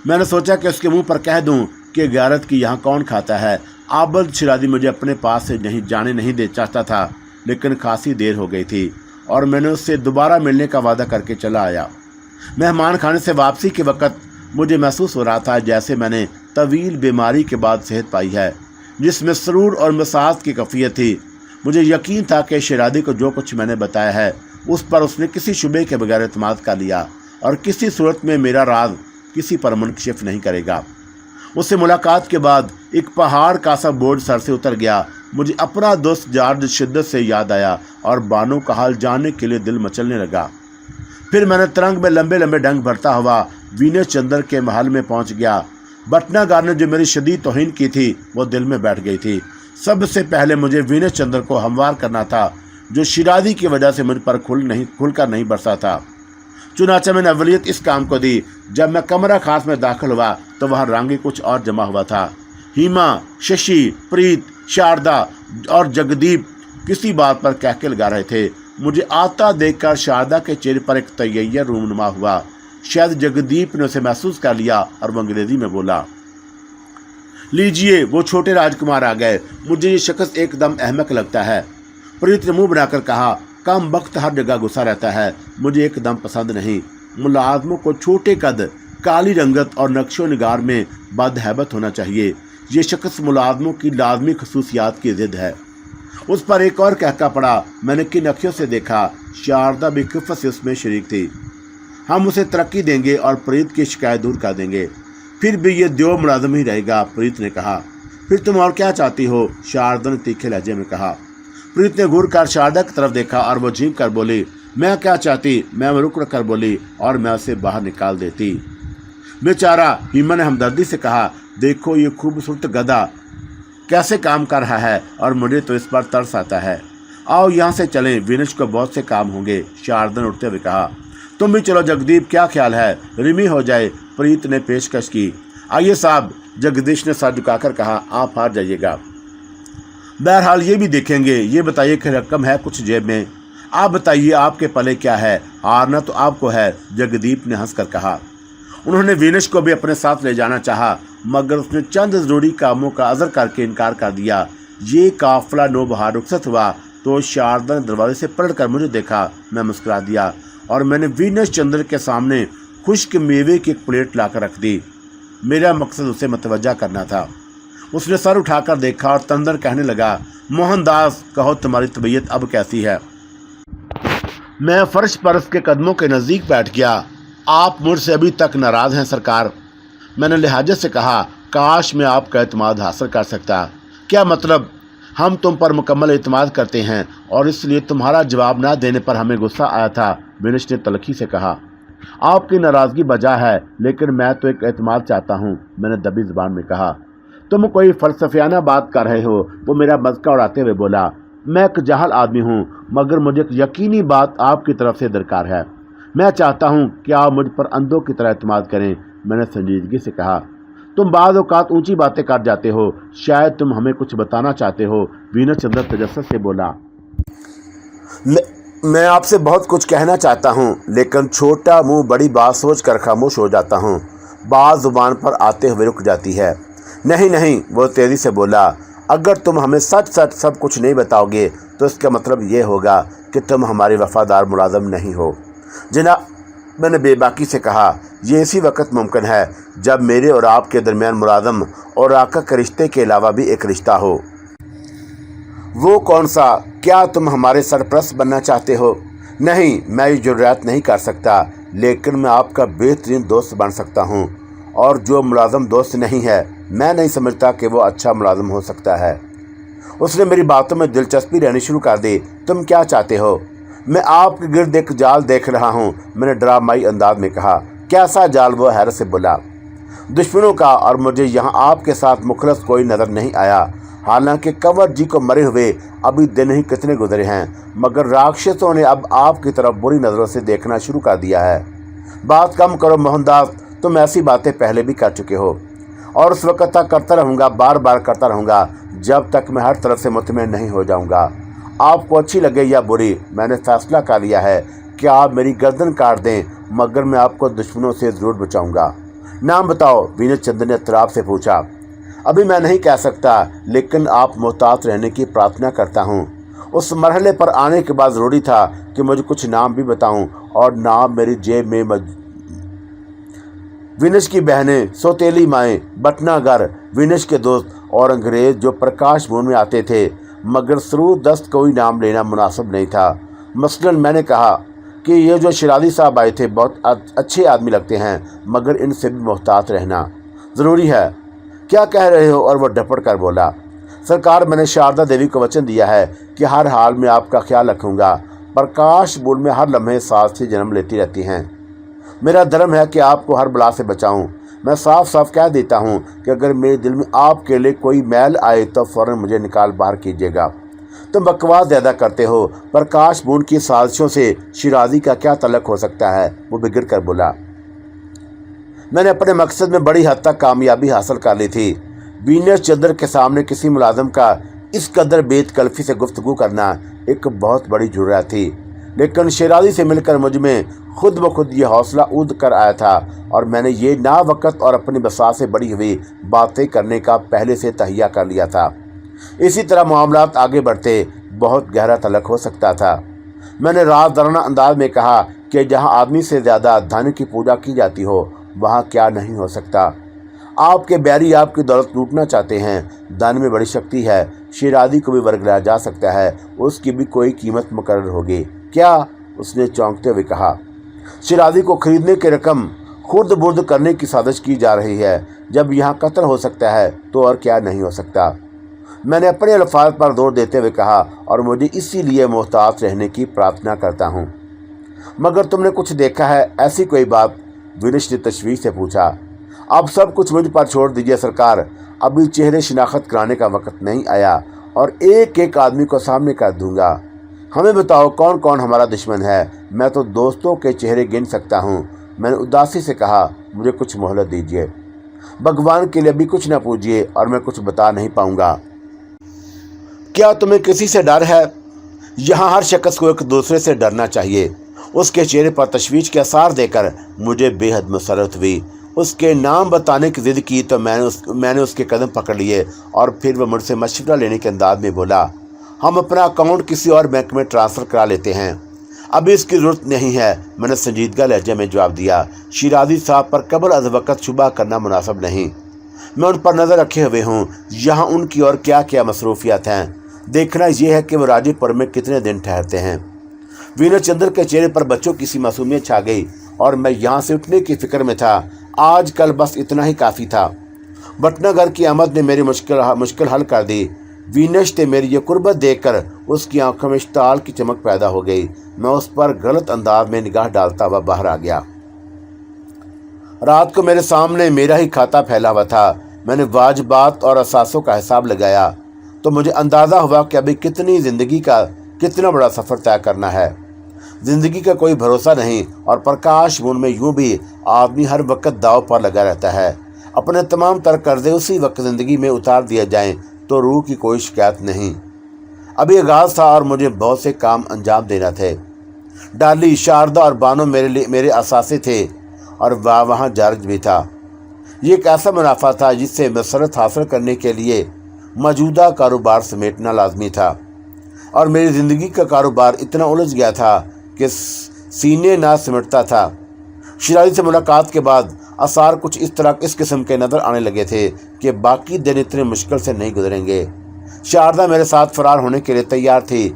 मैंने सोचा कि उसके मुंह पर कह दूं कि गैरत की यहाँ कौन खाता है। आबद शिराजी मुझे अपने पास से जाने नहीं दे चाहता था, लेकिन खासी देर हो गई थी और मैंने उससे दोबारा मिलने का वादा करके चला आया। मेहमान खाने से वापसी के वक़्त मुझे महसूस हो रहा था जैसे मैंने तवील बीमारी के बाद सेहत पाई है, जिसमें सरूर और मसाज की कैफियत थी। मुझे यकीन था कि शिराजी को जो कुछ मैंने बताया है उस पर उसने किसी शुबे के बगैर एतमाद कर लिया और किसी सूरत में मेरा राज किसी पर मुनकशिफ नहीं करेगा। उससे मुलाकात के बाद एक पहाड़ का सा बोझ सर से उतर गया। मुझे अपना दोस्त जॉर्ज शिद्दत से याद आया और बानो का हाल जानने के लिए दिल मचलने लगा। फिर मैंने तरंग में लंबे लंबे डंग भरता हुआ वीनस चंद्र के महल में पहुंच गया। बटनागार ने जो मेरी शदीद तौहीन की थी वो दिल में बैठ गई थी। सबसे पहले मुझे वीनस चंद्र को हमवार करना था, जो शिराजी की वजह से मुझ पर खुलकर नहीं बरसा था। चुनाचा मैंने अवलियत इस काम को दी। जब मैं कमरा खास में दाखिल हुआ तो वहाँ रांगे कुछ और जमा हुआ था। हीमा, शशि, प्रीत, शारदा और जगदीप किसी बात पर कहके लगा रहे थे। मुझे आता देखकर शारदा के चेहरे पर एक तय्यर रूनुमा हुआ। शायद जगदीप ने उसे महसूस कर लिया और वो अंग्रेजी में बोला, लीजिए वो छोटे राजकुमार आ गए। मुझे ये शख्स एकदम अहमक लगता है। प्रीत ने मुंह बनाकर कहा, कम वक्त हर जगह गुस्सा रहता है, मुझे एकदम पसंद नहीं। मुलाजमों को छोटे कद, काली रंगत और नक्शो निगार में बदहैबत होना चाहिए। ये शख्स मुलाजमों की लाजमी खसूसियात की ज़िद है। उस पर एक और कहका पड़ा। मैंने किन अखियों से देखा। शारदा भी खिफ़त से उसमें शरीक थी। हम उसे तरक्की देंगे और प्रीत की शिकायत दूर कर देंगे, फिर भी ये दो मुलाजम ही रहेगा। प्रीत ने कहा, फिर तुम और क्या चाहती हो? शारदा ने तीखे लहजे में कहा। प्रीत ने घूर कर शारदा की तरफ देखा और वो झींक कर बोली, मैं क्या चाहती? मैं रुक कर बोली और मैं उसे बाहर निकाल देती। बेचारा, हीमा ने हमदर्दी से कहा, देखो ये खूबसूरत गधा कैसे काम कर रहा है और मुझे तो इस पर तरस आता है। आओ यहाँ से चलें, वीनस को बहुत से काम होंगे। शारदा ने उठते हुए कहा, तुम भी चलो जगदीप, क्या ख्याल है? रिमी हो जाए। प्रीत ने पेशकश की। आइए साहब, जगदीश ने सर झुकाकर कहा, आप हार जाइएगा। बहरहाल ये भी देखेंगे। ये बताइए कि रकम है कुछ जेब में? आप बताइए आपके पले क्या है? हारना तो आपको है, जगदीप ने हंसकर कहा। उन्होंने वीनस को भी अपने साथ ले जाना चाहा, मगर उसने चंद जरूरी कामों का अज़र करके इनकार कर दिया। ये काफिला नो बहार रुखसत हुआ तो शारदा ने दरवाजे से पलट कर मुझे देखा। मैं मुस्कुरा दिया और मैंने वीनस चंद्र के सामने खुश्क मेवे की एक प्लेट लाकर रख दी। मेरा मकसद उसे मतवज्जा करना था। उसने सर उठाकर देखा और तंदर कहने लगा, मोहनदास, कहो तुम्हारी तबीयत अब कैसी है? मैं फर्श पर उसके कदमों के नज़दीक बैठ गया। आप मुझसे अभी तक नाराज़ हैं सरकार? मैंने लिहाजत से कहा, काश मैं आपका एतमाद हासिल कर सकता। क्या मतलब? हम तुम पर मुकम्मल एतमाद करते हैं और इसलिए तुम्हारा जवाब ना देने पर हमें गुस्सा आया था, विनश ने तलखी से कहा। आपकी नाराज़गी बजा है, लेकिन मैं तो एक एतमाद चाहता हूँ, मैंने दबी ज़बान में कहा। तुम कोई फ़लसफ़ियाना बात कर रहे हो, वो मेरा मज़का उड़ाते हुए बोला। मैं एक जाहल आदमी हूँ, मगर मुझे एक यकीनी बात आपकी तरफ से दरकार है। मैं चाहता हूँ कि आप मुझ पर अंधों की तरह एतमाद करें, मैंने संजीदगी से कहा। तुम बाद औक़ात ऊंची बातें कर जाते हो, शायद तुम हमें कुछ बताना चाहते हो, वीनस चंद्र तजस्सुस से बोला। मैं आपसे बहुत कुछ कहना चाहता हूँ, लेकिन छोटा मुंह बड़ी बात सोच कर खामोश हो जाता हूँ। बात ज़ुबान पर आते हुए रुक जाती है। नहीं नहीं, वो तेज़ी से बोला, अगर तुम हमें सच सच सब कुछ नहीं बताओगे तो इसका मतलब ये होगा कि तुम हमारे वफ़ादार मुलाज़म नहीं हो। जनाब, मैंने बेबाकी से कहा, यह इसी वक्त मुमकिन है जब मेरे और आपके दरमियान मुलाज़म और आका के रिश्ते के अलावा भी एक रिश्ता हो। वो कौन सा? क्या तुम हमारे सरपरस्त बनना चाहते हो? नहीं, मैं ये जुर्रात नहीं कर सकता, लेकिन मैं आपका बेहतरीन दोस्त बन सकता हूँ, और जो मुलाज़म दोस्त नहीं है, मैं नहीं समझता कि वो अच्छा मुलाज़म हो सकता है। उसने मेरी बातों में दिलचस्पी रहनी शुरू कर दी। तुम क्या चाहते हो? मैं आपके गिर्द एक जाल देख रहा हूँ, मैंने ड्रामाई अंदाज में कहा। कैसा जाल? वो हैरत से बोला। दुश्मनों का, और मुझे यहाँ आपके साथ मुखलस कोई नज़र नहीं आया। हालांकि कंवर जी को मरे हुए अभी दिन ही कितने गुजरे हैं, मगर राक्षसों ने अब आपकी तरफ बुरी नज़रों से देखना शुरू कर दिया है। बात कम करो मोहनदास, तुम ऐसी बातें पहले भी कर चुके हो, और उस वक्त तक करता रहूँगा, बार बार करता रहूँगा, जब तक मैं हर तरफ से मुतमईन नहीं हो जाऊँगा। आपको अच्छी लगे या बुरी, मैंने फैसला कर लिया है कि आप मेरी गर्दन काट दें, मगर मैं आपको दुश्मनों से ज़रूर बचाऊँगा। नाम बताओ, वीनस चंद्र ने इत्तराब से पूछा। अभी मैं नहीं कह सकता, लेकिन आप मोहतात रहने की प्रार्थना करता हूँ। उस मरहले पर आने के बाद ज़रूरी था कि मुझे कुछ नाम भी बताऊँ, और नाम मेरी जेब में वीनस की बहनें, सौतेली माएँ, बटनागर, वीनस के दोस्त और अंग्रेज़ जो प्रकाश भवन में आते थे, मगर सरूदस्त कोई नाम लेना मुनासिब नहीं था। मसलन मैंने कहा कि ये जो शिराजी साहब आए थे बहुत अच्छे आदमी लगते हैं, मगर इनसे भी मोहतात रहना ज़रूरी है। क्या कह रहे हो? और वह डपट कर बोला, सरकार, मैंने शारदा देवी को वचन दिया है कि हर हाल में आपका ख्याल रखूँगा। प्रकाश भवन में हर लम्हे साथ से जन्म लेती रहती हैं। मेरा धर्म है कि आपको हर बला से बचाऊं। मैं साफ साफ कह देता हूं कि अगर मेरे दिल में आपके लिए कोई मैल आए तो फ़ौरन मुझे निकाल बाहर कीजिएगा। तुम बकवास ज़्यादा करते हो। प्रकाश भवन की साजिशों से शिराजी का क्या तल्लुक़ हो सकता है? वो बिगड़ कर बोला। मैंने अपने मकसद में बड़ी हद तक कामयाबी हासिल कर ली थी। वीनस चंद्र के सामने किसी मुलाज़म का इस कदर बेतकल्फ़ी से गुफ्तगू करना एक बहुत बड़ी जुर्रत थी, लेकिन शिराजी से मिलकर मुझ में खुद ब खुद ये हौसला उद कर आया था, और मैंने ये ना वक़्त और अपनी बसात से बड़ी हुई बातें करने का पहले से तहिया कर लिया था। इसी तरह मामलात आगे बढ़ते बहुत गहरा तल्लुक़ हो सकता था। मैंने राज़दाराना अंदाज में कहा कि जहाँ आदमी से ज़्यादा धन की पूजा की जाती हो, वहाँ क्या नहीं हो सकता। आपके बैरी आपकी दौलत लूटना चाहते हैं। धन में बड़ी शक्ति है, शिराजी को भी वर्गलाया जा सकता है, उसकी भी कोई कीमत मुकर्रर होगी। क्या? उसने चौंकते हुए कहा। शिराजी को खरीदने की रकम खुर्द बुर्द करने की साजिश की जा रही है। जब यहाँ कत्ल हो सकता है तो और क्या नहीं हो सकता। मैंने अपने अल्फाज पर जोर देते हुए कहा, और मुझे इसीलिए मोहतात रहने की प्रार्थना करता हूँ। मगर तुमने कुछ देखा है? ऐसी कोई बात? वीनस ने तशवीश से पूछा। अब सब कुछ मुझ पर छोड़ दीजिए सरकार, अभी चेहरे शिनाख्त कराने का वक्त नहीं आया, और एक एक आदमी को सामने कर दूंगा। हमें बताओ कौन कौन हमारा दुश्मन है? मैं तो दोस्तों के चेहरे गिन सकता हूँ, मैंने उदासी से कहा। मुझे कुछ मोहलत दीजिए, भगवान के लिए भी कुछ न पूछिए, और मैं कुछ बता नहीं पाऊँगा। क्या तुम्हें किसी से डर है? यहाँ हर शख्स को एक दूसरे से डरना चाहिए। उसके चेहरे पर तशवीश के आसार देकर मुझे बेहद मुसरत हुई। उसके नाम बताने की जिद की तो मैंने उसके कदम पकड़ लिए और फिर वह मुझसे मशवरा लेने के अंदाज में बोला, हम अपना अकाउंट किसी और बैंक में ट्रांसफ़र करा लेते हैं, अभी इसकी ज़रूरत नहीं है। मैंने संजीदगा लहजे में जवाब दिया, शिराजी साहब पर कबल अज़ वक़्त शुबा करना मुनासिब नहीं। मैं उन पर नज़र रखे हुए हूँ, यहाँ उनकी और क्या क्या मसरूफियात हैं। देखना यह है कि वो राजीपुर में कितने दिन ठहरते हैं। वीनस चंद्र के चेहरे पर बच्चों की सी मासूमियत छा गई और मैं यहाँ से उठने की फिक्र में था। आज कल बस इतना ही काफ़ी था। बटनागर की आमद ने मेरी मुश्किल हल कर दी। वीनस ने मेरी ये कुर्बत देखकर उसकी आंखों में इश्ताल की चमक पैदा हो गई। मैं उस पर गलत अंदाज में निगाह डालता हुआ बाहर आ गया। रात को मेरे सामने मेरा ही खाता फैला हुआ था। मैंने वाजिबात और असासों का हिसाब लगाया तो मुझे अंदाज़ा हुआ कि अभी ज़िंदगी का कितना बड़ा सफ़र तय करना है। ज़िंदगी का कोई भरोसा नहीं और प्रकाश बूंद में यूं भी आदमी हर वक्त दाव पर लगा रहता है। अपने तमाम तर कर्जे उसी वक्त ज़िंदगी में उतार दिए जाएं तो रूह की कोई शिकायत नहीं। अभी आगाज़ था और मुझे बहुत से काम अंजाम देना थे। डाली, शारदा और बानो मेरे असासे थे और वहाँ जारज भी था। ये एक ऐसा मुनाफा था जिससे मसरत हासिल करने के लिए मौजूदा कारोबार समेटना लाजमी था और मेरी ज़िंदगी का कारोबार इतना उलझ गया था कि सीने ना सिमटता था। शिराजी से मुलाकात के बाद आसार कुछ इस किस्म के नज़र आने लगे थे कि बाकी दिन इतने मुश्किल से नहीं गुजरेंगे। शारदा मेरे साथ फरार होने के लिए तैयार थी।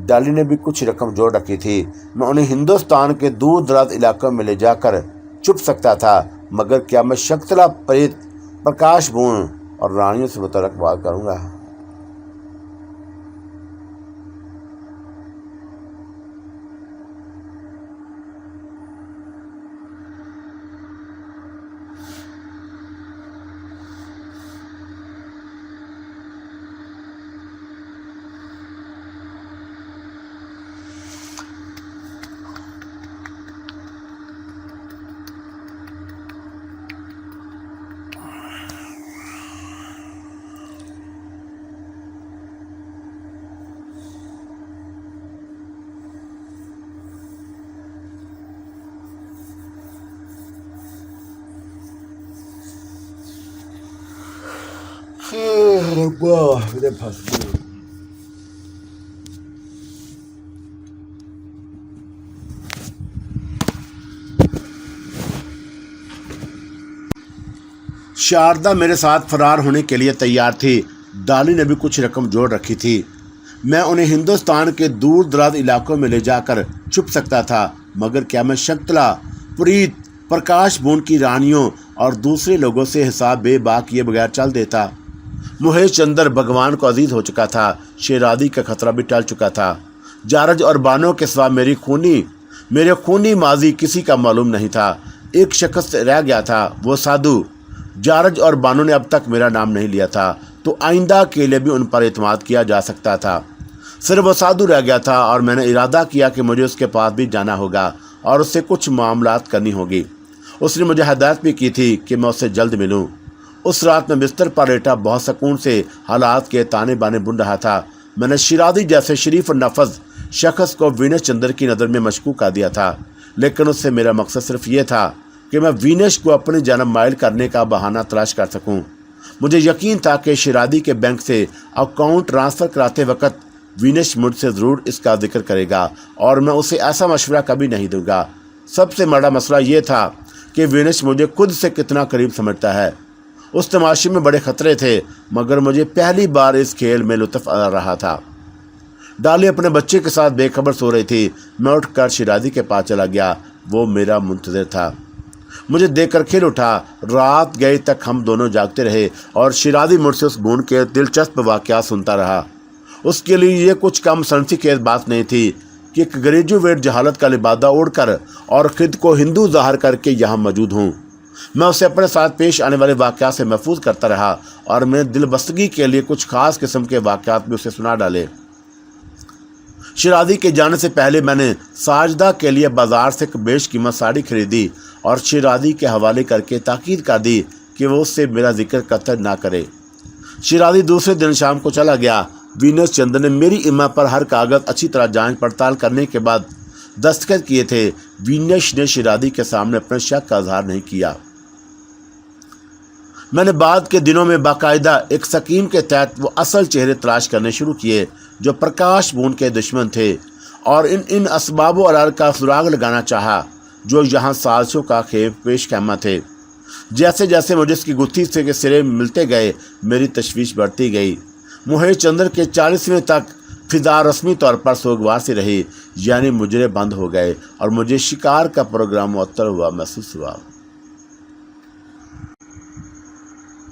डाली ने भी कुछ रकम जोड़ रखी थी। मैं उन्हें हिंदुस्तान के दूर दराज इलाकों में ले जाकर छुप सकता था, मगर क्या मैं शक्तला, प्रेत, प्रकाश बूंद और रानियों से मुतल्लिक़ बात करूँगा? मेरे फंस गए। शारदा मेरे साथ फरार होने के लिए तैयार थी। डाली ने भी कुछ रकम जोड़ रखी थी। मैं उन्हें हिंदुस्तान के दूर दराज इलाकों में ले जाकर छुप सकता था, मगर क्या मैं शक्तला, प्रीत, प्रकाश बूंद की रानियों और दूसरे लोगों से हिसाब बेबाक किए बगैर चल देता? महेश चंद्र भगवान को अजीज हो चुका था। शेरादी का खतरा भी टल चुका था। जारज और बानो के सिवा मेरे खूनी माजी किसी का मालूम नहीं था। एक शख्स रह गया था, वो साधु। जारज और बानो ने अब तक मेरा नाम नहीं लिया था, तो आइंदा के लिए भी उन पर एतमाद किया जा सकता था। सिर्फ वो साधु रह गया था और मैंने इरादा किया कि मुझे उसके पास भी जाना होगा और उससे कुछ मामलात करनी होगी। उसने मुझे हदायत भी की थी कि मैं उससे जल्द मिलूं। उस रात में बिस्तर पर लेटा बहुत सुकून से हालात के ताने बाने बुन रहा था। मैंने शिराजी जैसे शरीफ और नफज शख्स को वीनस चंद्र की नज़र में मशकूक कर दिया था, लेकिन उससे मेरा मकसद सिर्फ ये था कि मैं वीनस को अपनी जानब माइल करने का बहाना तलाश कर सकूं। मुझे यकीन था कि शिराजी के बैंक से अकाउंट ट्रांसफ़र कराते वक्त वीनस मुझसे ज़रूर इसका जिक्र करेगा और मैं उसे ऐसा मशवरा कभी नहीं दूंगा। सबसे बड़ा मसला ये था कि वीनस मुझे खुद से कितना करीब समझता है। उस तमाशे में बड़े ख़तरे थे, मगर मुझे पहली बार इस खेल में लुत्फ़ आ रहा था। डाली अपने बच्चे के साथ बेखबर सो रही थी। मैं उठकर शिराजी के पास चला गया। वो मेरा मुंतज़िर था। मुझे देखकर खिल उठा। रात गई तक हम दोनों जागते रहे और शिराजी मुझसे उस बूंद के दिलचस्प वाक़या सुनता रहा। उसके लिए ये कुछ कम सनसी खेज बात नहीं थी कि एक ग्रेजुएट जहालत का लिबादा ओढ़कर और ख़ुद को हिंदू ज़ाहिर करके यहाँ मौजूद हूँ। मैं उसे अपने साथ पेश आने वाले वाक़यात से महफूज करता रहा और मैंने दिलबस्तगी के लिए कुछ ख़ास किस्म के वाक़यात भी उसे सुना डाले। शिराजी के जाने से पहले मैंने साजदा के लिए बाज़ार से एक बेशकीमत साड़ी खरीदी और शिराजी के हवाले करके ताकीद कर दी कि वो उससे मेरा जिक्र कतई ना करे। शिराजी दूसरे दिन शाम को चला गया। वीनस चंद्र ने मेरी इमा पर हर कागज अच्छी तरह जांच पड़ताल करने के बाद दस्तखत किए थे। वीनस ने शिरादी के सामने अपने शक का इजहार नहीं किया। मैंने बाद के दिनों में बाकायदा एक स्कीम के तहत वो असल चेहरे तलाश करने शुरू किए जो प्रकाश बूंद के दुश्मन थे, और इन असबाबो अलाल का सुराग लगाना चाहा जो यहाँ साजिशों का पेश खैमा थे। जैसे जैसे मुझे इसकी गुत्थी से के सिरे मिलते गए, मेरी तशवीश बढ़ती गई। मुहे चंद्र के 40वें तक फिजा रस्मी तौर पर सोगवार से रही, यानी मुजरे बंद हो गए और मुझे शिकार का प्रोग्राम मुअत्तल हुआ महसूस हुआ।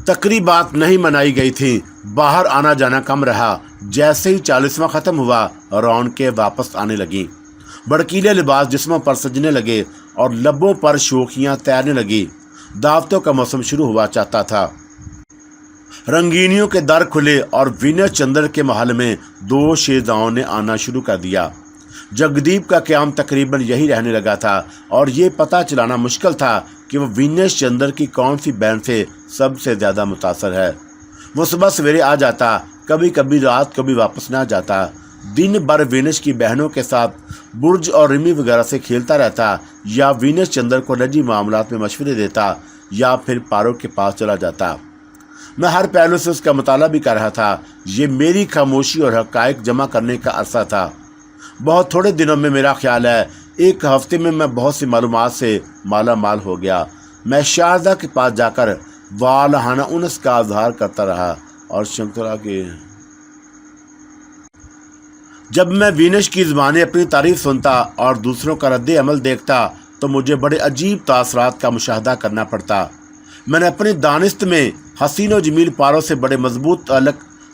तकरीबात नहीं मनाई गई थी, बाहर आना जाना कम रहा। जैसे ही 40वां ख़त्म हुआ, रौनकें वापस आने लगीं। भड़कीले लिबास जिस्मों पर सजने लगे और लबों पर शोखियाँ तैरने लगी। दावतों का मौसम शुरू हुआ चाहता था। रंगीनियों के दर खुले और वीनस चंद्र के महल में 2 शेजाओं ने आना शुरू कर दिया। जगदीप का क़याम तकरीबन यही रहने लगा था और ये पता चलाना मुश्किल था कि वो वीनस चंद्र की कौन सी बहन से सबसे ज़्यादा मुतासर है। वो सुबह सवेरे आ जाता, कभी कभी रात को भी वापस ना जाता। दिन भर वीनस की बहनों के साथ बुर्ज और रिमी वगैरह से खेलता रहता, या वीनस चंद्र को निजी मामलात में मशवरे देता, या फिर पारो के पास चला जाता। मैं हर पहलू से उसका मुताला भी कर रहा था। ये मेरी खामोशी और हक़ाइक़ जमा करने का अरसा था। बहुत थोड़े दिनों में, मेरा ख्याल है 1 हफ्ते में, मैं बहुत सी मालूमात से माला माल हो गया। मैं शारदा के पास जाकर वालहाना उनस का इजहार करता रहा और शंकरा के जब मैं वीनस की ज़बानी अपनी तारीफ सुनता और दूसरों का रद्द अमल देखता तो मुझे बड़े अजीब तासरात का मुशाहदा करना पड़ता। मैंने अपनी दानिस्त में हसीन व जमील पारों से बड़े मजबूत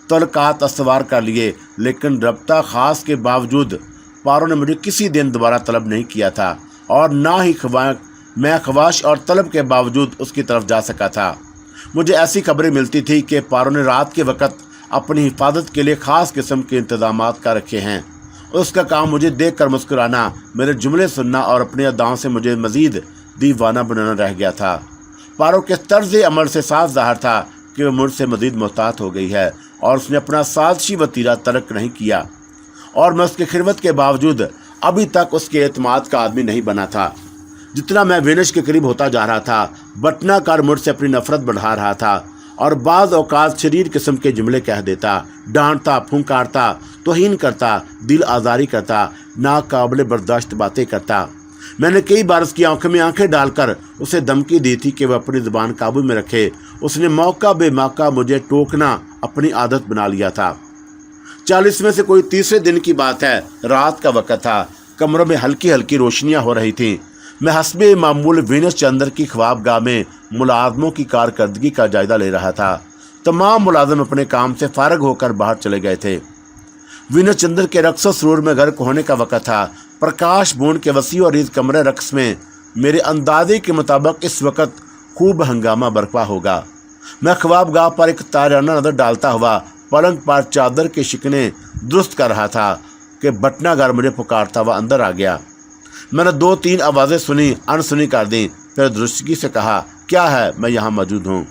तल्लुकात अस्तवार कर लिए, लेकिन रब्ता ख़ास के बावजूद पारों ने मुझे किसी दिन दोबारा तलब नहीं किया था, और ना ही मैं ख्वाहिश और तलब के बावजूद उसकी तरफ जा सका था। मुझे ऐसी खबरें मिलती थी कि पारों ने रात के वक्त अपनी हिफाजत के लिए ख़ास किस्म के इंतजामात कर रखे हैं। उसका काम मुझे देख कर मुस्कुराना, मेरे जुमले सुनना और अपने अदाओं से मुझे मज़ीद दीवाना बनाना रह गया था। पारो के तर्ज अमल से साफ ज़ाहिर था कि वह मुझसे मज़ीद मोहतात हो गई है और उसने अपना साजिशी वतीरा तर्क नहीं किया, और मैं उसके खिदमत के बावजूद अभी तक उसके एतमाद का आदमी नहीं बना था। जितना मैं वीनस के करीब होता जा रहा था, बटनाकार मुझसे अपनी नफरत बढ़ा रहा था और बाज़ औकात शरीर किस्म के जुमले कह देता, डांटता, फुंकारता, तौहीन करता, दिल आज़ारी करता, नाकाबिल बर्दाश्त बातें करता। मैंने कई बार उसकी आंखों में आंखें डालकर उसे धमकी दी थी कि वह अपनी ज़ुबान काबू में रखे। उसने मौका बेमौका मुझे टोकना अपनी आदत बना लिया था। 40 में से कोई 30वें दिन की बात है। रात का वक्त था। कमरों में हल्की हल्की रोशनियां हो रही थीं। मैं हस्बे मामूल वीनस चंद्र की ख्वाबगाह में मुलाजमों की कारकर्दगी का जायजा ले रहा था। तमाम मुलाजिम अपने काम से फारग होकर बाहर चले गए थे। वीनस चंद्र के रक्स सुरूर में गर्क होने का वक्त था। प्रकाश बूंद के वसी और ईद कमरे रक्स में मेरे अंदाजे के मुताबिक इस वक्त खूब हंगामा बर्पा होगा। मैं ख्वाबगाह पर एक ताराना नज़र डालता हुआ पलंग पर चादर के शिकने दुरुस्त कर रहा था कि बटनागर मुझे पुकारता हुआ अंदर आ गया। मैंने 2-3 आवाज़ें सुनी, अनसुनी कर दी, फिर दुरुस्तगी से कहा, क्या है, मैं यहाँ मौजूद हूँ।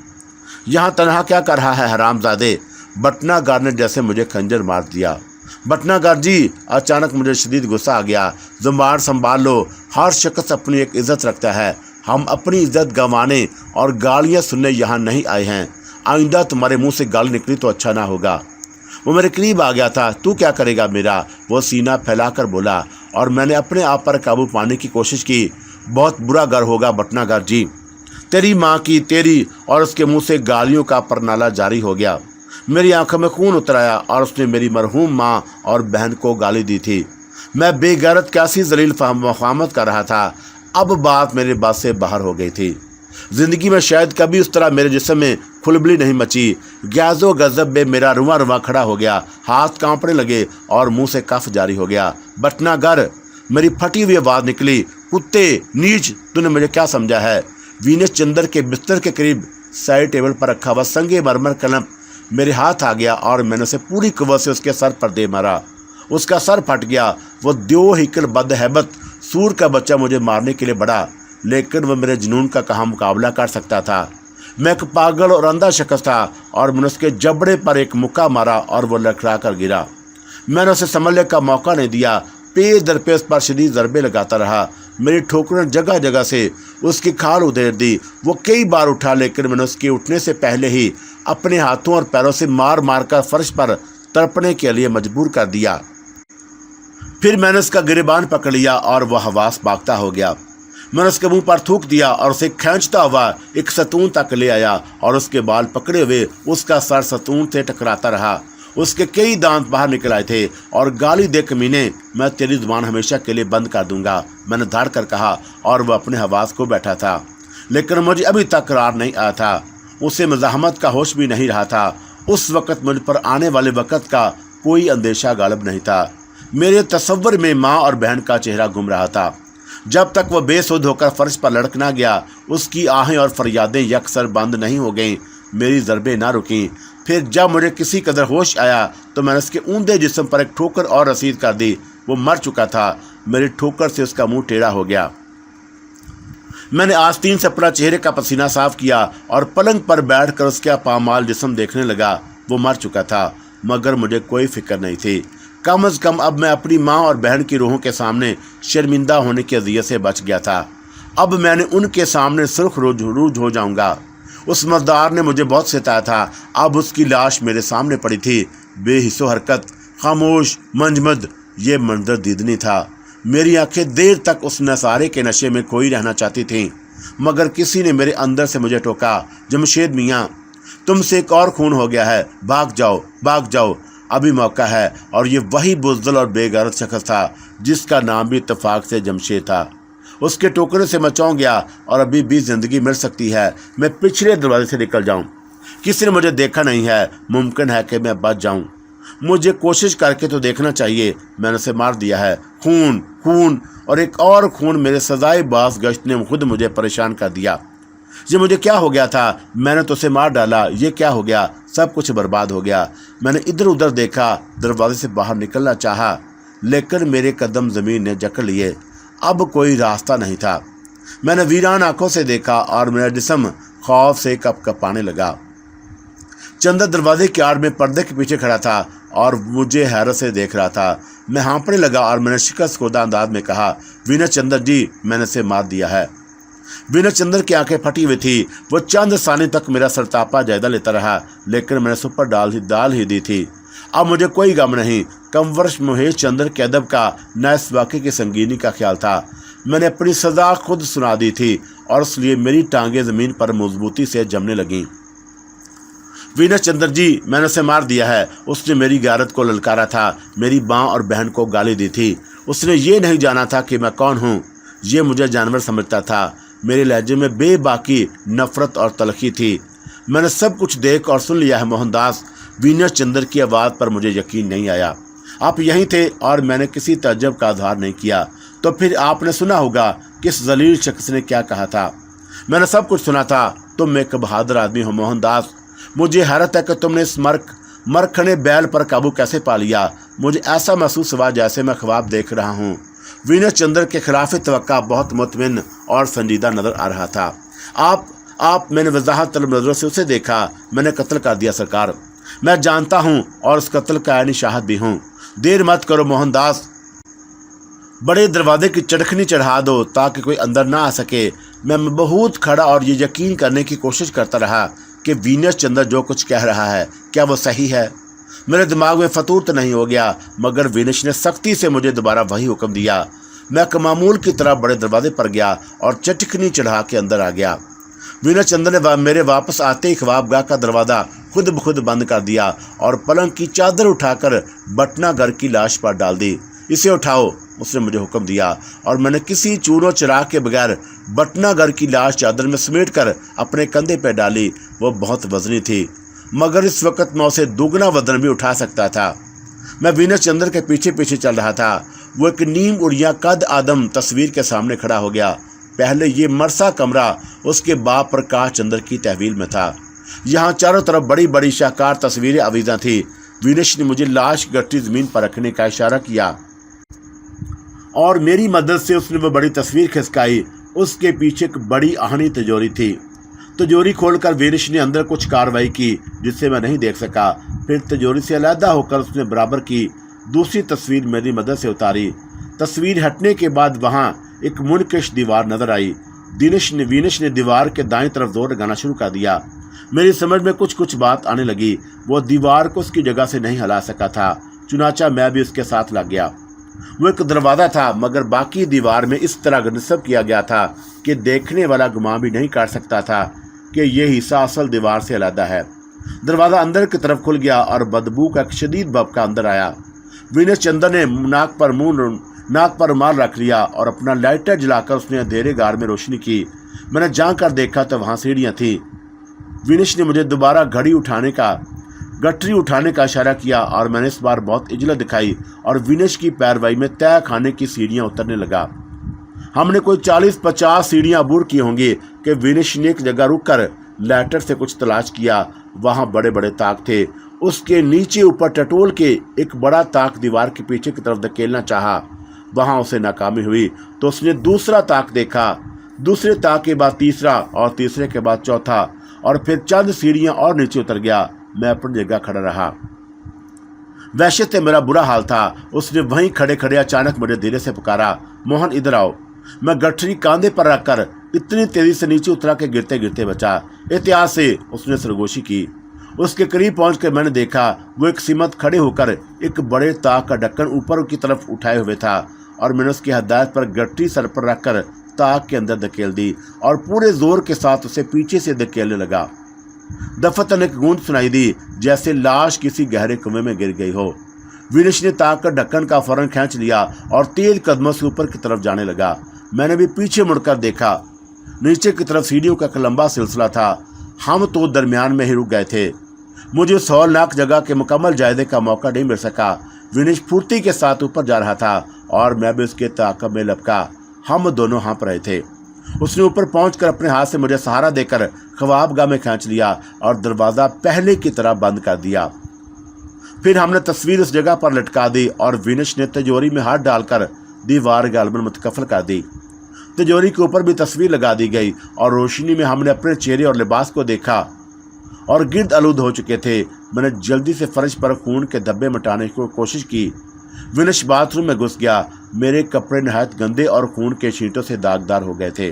यहाँ तनहा क्या कर रहा है हरामजादे? बटनागर ने जैसे मुझे खंजर मार दिया। बटनागर जी, अचानक मुझे शदीद गुस्सा आ गया। ज़ुबान संभाल लो, हर शख्स अपनी एक इज़्ज़त रखता है। हम अपनी इज़्ज़त गंवाने और गालियाँ सुनने यहाँ नहीं आए हैं। आइंदा तुम्हारे मुंह से गाली निकली तो अच्छा ना होगा। वो मेरे करीब आ गया था। तू क्या करेगा मेरा? वो सीना फैलाकर बोला, और मैंने अपने आप पर काबू पाने की कोशिश की। बहुत बुरा गर होगा बटनागर जी। तेरी माँ की, तेरी और उसके मुंह से गालियों का परनाला जारी हो गया। मेरी आंखों में खून उतर आया और उसने मेरी मरहूम माँ और बहन को गाली दी थी। मैं बेगैरत कैसी जलील मुखामत कर रहा था। अब बात मेरे बात से बाहर हो गई थी। ज़िंदगी में शायद कभी उस तरह मेरे जिस्म में खुलबली नहीं मची। ग्याज़ो गज़ब में मेरा रुआ रुआ खड़ा हो गया, हाथ कांपने लगे और मुंह से कफ जारी हो गया। बटनागर, मेरी फटी हुई आवाज़ निकली, कुत्ते, नीच, तूने मुझे क्या समझा है? वीनस चंद्र के बिस्तर के करीब साइड टेबल पर रखा हुआ संगे मरमर कलम मेरे हाथ आ गया और मैंने उसे पूरी कुव्वत से उसके सर पर दे मारा। उसका सर फट गया। वो 2 हिकल बदहैबत सूर का बच्चा मुझे मारने के लिए बढ़ा, लेकिन वह मेरे जुनून का कहाँ मुकाबला कर सकता था। मैं एक पागल और अंधा शख्स था और मैंने उसके जबड़े पर एक मुक्का मारा और वो लड़खड़ा कर गिरा। मैंने उसे संभलने का मौका नहीं दिया, पे दर पे उस पर शदीद ज़रबे लगाता रहा। मेरी ठोकरें जगह जगह से उसकी खाल उधेड़ दी। वो कई बार उठा, लेकिन मैंने उसके उठने से पहले ही अपने हाथों और पैरों से मार मार कर फर्श पर तड़पने के लिए मजबूर कर दिया। फिर मैंने उसका गिरेबान पकड़ लिया और वह हवास भागता हो गया। मैंने उसके मुंह पर थूक दिया और उसे खींचता हुआ एक सतून तक ले आया और उसके बाल पकड़े हुए उसका सर सतून से टकराता रहा। उसके कई दांत बाहर निकल आए थे और गाली दे कमीने, मैं तेरी जुबान हमेशा के लिए बंद कर दूंगा, मैंने धाड़ कर कहा। और वह अपने हवास को बैठा था, लेकिन मुझे अभी तक करार नहीं आया था। उसे मज़ाहमत का होश भी नहीं रहा था। उस वक़्त मुझ पर आने वाले वक़्त का कोई अंदेशा गालिब नहीं था। मेरे तसव्वुर में माँ और बहन का चेहरा घूम रहा था। जब तक वह बेसुध होकर फर्श पर लड़क ना गया, उसकी आहें और फरियादें यकसर बंद नहीं हो गईं, मेरी ज़रबें ना रुकीं। फिर जब मुझे किसी कदर होश आया तो मैंने उसके ऊंधे जिस्म पर एक ठोकर और रसीद कर दी। वो मर चुका था। मेरी ठोकर से उसका मुंह टेढ़ा हो गया। मैंने आस्तीन से अपना चेहरे का पसीना साफ किया और पलंग पर बैठकर उसका पामाल जिस्म देखने लगा। वो मर चुका था, मगर मुझे कोई फिक्र नहीं थी। कम अज़ कम अब मैं अपनी माँ और बहन की रूहों के सामने शर्मिंदा होने की अज़ियत से बच गया था। अब मैंने उनके सामने सुर्ख रूज हो जाऊंगा। उस मज़दार ने मुझे बहुत सताया था। अब उसकी लाश मेरे सामने पड़ी थी, बेहिस्सो हरकत, खामोश, मंजमद। ये मंजर दीदनी था। मेरी आंखें देर तक उस नसारे के नशे में खोई रहना चाहती थीं, मगर किसी ने मेरे अंदर से मुझे टोका, जमशेद मियाँ, तुमसे एक और खून हो गया है, भाग जाओ, भाग जाओ, अभी मौका है। और ये वही बुज़दिल और बेगैरत शख्स था जिसका नाम भी इत्तेफाक से जमशेद था। उसके टोकरे से मैं चौंक गया और अभी भी ज़िंदगी मिल सकती है। मैं पिछले दरवाजे से निकल जाऊं। किसी ने मुझे देखा नहीं है, मुमकिन है कि मैं बच जाऊं। मुझे कोशिश करके तो देखना चाहिए। मैंने उसे मार दिया है। खून, खून और एक और खून। मेरे सजाए बास गश्त ने खुद मुझे परेशान कर दिया। ये मुझे क्या हो गया था? मैंने तो उसे मार डाला। ये क्या हो गया? सब कुछ बर्बाद हो गया। मैंने इधर उधर देखा, दरवाजे से बाहर निकलना चाहा, लेकिन मेरे कदम ज़मीन ने जकड़ लिए। अब कोई रास्ता नहीं था। मैंने वीरान आंखों से देखा और मेरा जिस्म खौफ से कपकपाने लगा। चंदा दरवाजे की आड़ में पर्दे के पीछे खड़ा था और मुझे हैरत से देख रहा था। मैं हाँफने लगा और मैंने शिकस्त खुदा अंदाज में कहा, वीना चंद्र जी, मैंने इसे मार दिया है। वीना चंद्र की आंखें फटी हुई थी। वो चंद सानी तक मेरा सरतापा जायदा लेता रहा, लेकिन मैंने उस पर डाल ही दी थी। अब मुझे कोई गम नहीं। कमवर्ष महेश चंद्र के अदब का न इस वाक़े की संगीनी का ख्याल था। मैंने अपनी सज़ा खुद सुना दी थी और इसलिए मेरी टांगें ज़मीन पर मजबूती से जमने लगीं। वीना चंद्र जी, मैंने उसे मार दिया है। उसने मेरी गारत को ललकारा था, मेरी माँ और बहन को गाली दी थी। उसने ये नहीं जाना था कि मैं कौन हूँ। ये मुझे जानवर समझता था। मेरे लहजे में बेबाकी नफ़रत और तलखी थी। मैंने सब कुछ देख और सुन लिया है मोहनदास। वीना चंद्र की आवाज़ पर मुझे यकीन नहीं आया। आप यहीं थे और मैंने किसी तअज्जुब का इज़हार नहीं किया। तो फिर आपने सुना होगा किस जलील शख्स ने क्या कहा था। मैंने सब कुछ सुना था। तुम एक बहादुर आदमी हो मोहनदास। मुझे हैरत है कि तुमने इस मरखने बैल पर काबू कैसे पा लिया। मुझे ऐसा महसूस हुआ जैसे मैं ख्वाब देख रहा हूँ। वीना चंद्र के खिलाफ तवक्का बहुत मुतमिन और संजीदा नज़र आ रहा था। आप मैंने वजाहत तलब नज़रों से उसे देखा। मैंने कत्ल कर दिया सरकार। मैं जानता हूँ और उस कत्ल का आईनी शाहिद भी हूँ। देर मत करो मोहनदास, बड़े दरवाजे की चटखनी चढ़ा दो ताकि कोई अंदर ना आ सके। मैं बहुत खड़ा और ये यकीन करने की कोशिश करता रहा कि वीना चंद्र जो कुछ कह रहा है क्या वो सही है। मेरे दिमाग में फतूर तो नहीं हो गया, मगर वीनश ने सख्ती से मुझे दोबारा वही हुक्म दिया। मैं कमामूल की तरह बड़े दरवाजे पर गया और चटखनी चढ़ा के अंदर आ गया। वीना चंद्र ने मेरे वापस आते ही ख्वाबगाह का दरवाज़ा खुद ब खुद बंद कर दिया और पलंग की चादर उठाकर बटनागर की लाश पर डाल दी। इसे उठाओ, उसने मुझे हुक्म दिया और मैंने किसी चूनो चिराग के बगैर बटनागर की लाश चादर में समेट कर अपने कंधे पर डाली। वो बहुत वजनी थी, मगर इस वक्त मैं उसे दुगना वजन भी उठा सकता था। मैं वीना चंद्र के पीछे पीछे चल रहा था। वो एक नीम उड़िया कद आदम तस्वीर के सामने खड़ा हो गया। पहले ये मरसा कमरा उसके बाप प्रकाश चंद्र की तहवील में था। यहाँ चारों तरफ बड़ी बड़ी शाहकार तस्वीरें आवीज़ा थी। वीनश ने मुझे लाश गट्टी ज़मीन पर रखने का इशारा किया और मेरी मदद से उसने वो बड़ी तस्वीर खिसकाई। उसके पीछे एक बड़ी आहनी तिजोरी थी। तिजोरी खोलकर वीनिश ने अंदर कुछ कार्रवाई की जिससे मैं नहीं देख सका। फिर तिजोरी से अलहदा होकर उसने बराबर की दूसरी तस्वीर मेरी मदद से उतारी। तस्वीर हटने के बाद वहां एक मुनकश दीवार नजर आई। वीनिश ने दीवार के दाईं तरफ जोर लगाना शुरू कर दिया। मेरी समझ में कुछ बात आने लगी। वो दीवार को उसकी जगह से नहीं हिला सका था, चुनाचा मैं भी उसके साथ लग गया। वो एक दरवाजा था, मगर बाकी दीवार में इस तरह नस्ब किया गया था कि देखने वाला गुमान भी नहीं कर सकता था कि यह हिस्सा असल दीवार से अलग है। दरवाजा अंदर की तरफ खुल गया और बदबू का एक शदीद भभका अंदर आया। वीनिश चंदर ने नाक पर रुमाल रख लिया और अपना लाइटर जलाकर उसने अंधेरे गार में रोशनी की। मैंने जांच कर देखा तो वहां सीढ़ियां थी। वीनिश ने मुझे दोबारा गठरी उठाने का इशारा किया और मैंने इस बार बहुत इजलत दिखाई और वीनिश की पैरवाई में तय खाने की सीढ़ियां उतरने लगा। हमने कोई 40-50 सीढ़ियां अबूर की होंगी कि वीनिश ने एक जगह रुककर लैटर से कुछ तलाश किया। वहां बड़े बड़े ताक थे। उसके नीचे ऊपर टटोल के एक बड़ा ताक दीवार के पीछे की तरफ धकेलना चाहा। वहां उसे नाकामी हुई तो उसने दूसरा ताक देखा। दूसरे ताक के बाद तीसरा और तीसरे के बाद चौथा और फिर चंद सीढ़ियां और नीचे उतर गया। मैं अपनी जगह खड़ा रहा। वैसे तो मेरा बुरा हाल था। उसने वहीं खड़े खड़े अचानक मुझे धीरे से पुकारा, मोहन इधर आओ। मैं गठरी कांधे पर रखकर इतनी तेजी से नीचे उतरा के गिरते गिरते बचा। एहतियात से उसने सरगोशी की। उसके करीब पहुंचकर मैंने देखा वो एक सिमत खड़े होकर एक बड़े ताक का ढक्कन ऊपर की तरफ उठाए हुए था और मैंने उसकी हदायत पर गठरी सर पर रखकर ताक के अंदर धकेल दी और पूरे जोर के साथ उसे पीछे से धकेलने लगा। दफतन एक गूंज सुनाई दी जैसे लाश किसी गहरे कुएं में गिर गई हो। वीनिश ने ताक का ढक्कन का फौरन खींच लिया और तेज कदमों से ऊपर की तरफ जाने लगा। मैंने भी पीछे मुड़कर देखा। नीचे की तरफ सीढ़ियों का एक लंबा सिलसिला था। हम तो दरमियान में ही रुक गए थे। मुझे उस हौलनाक जगह के मुकम्मल जायजे का मौका नहीं मिल सका। वीनिश फुर्ती के साथ ऊपर जा रहा था और मैं भी उसके ताकब में लपका। हम दोनों हाँप रहे थे। उसने ऊपर पहुंचकर अपने हाथ से मुझे सहारा देकर ख्वाबगाह में खींच लिया और दरवाजा पहले की तरह बंद कर दिया। फिर हमने तस्वीर उस जगह पर लटका दी और वीनिश ने तिजोरी में हाथ डालकर दीवार गालबन मुतकफल कर दी। तिजोरी के ऊपर भी तस्वीर लगा दी गई और रोशनी में हमने अपने चेहरे और लिबास को देखा और गिर्द आलूद हो चुके थे। मैंने जल्दी से फर्श पर खून के धब्बे मिटाने की कोशिश की। विनिश बाथरूम में घुस गया। मेरे कपड़े नहायत गंदे और खून के छींटों से दागदार हो गए थे।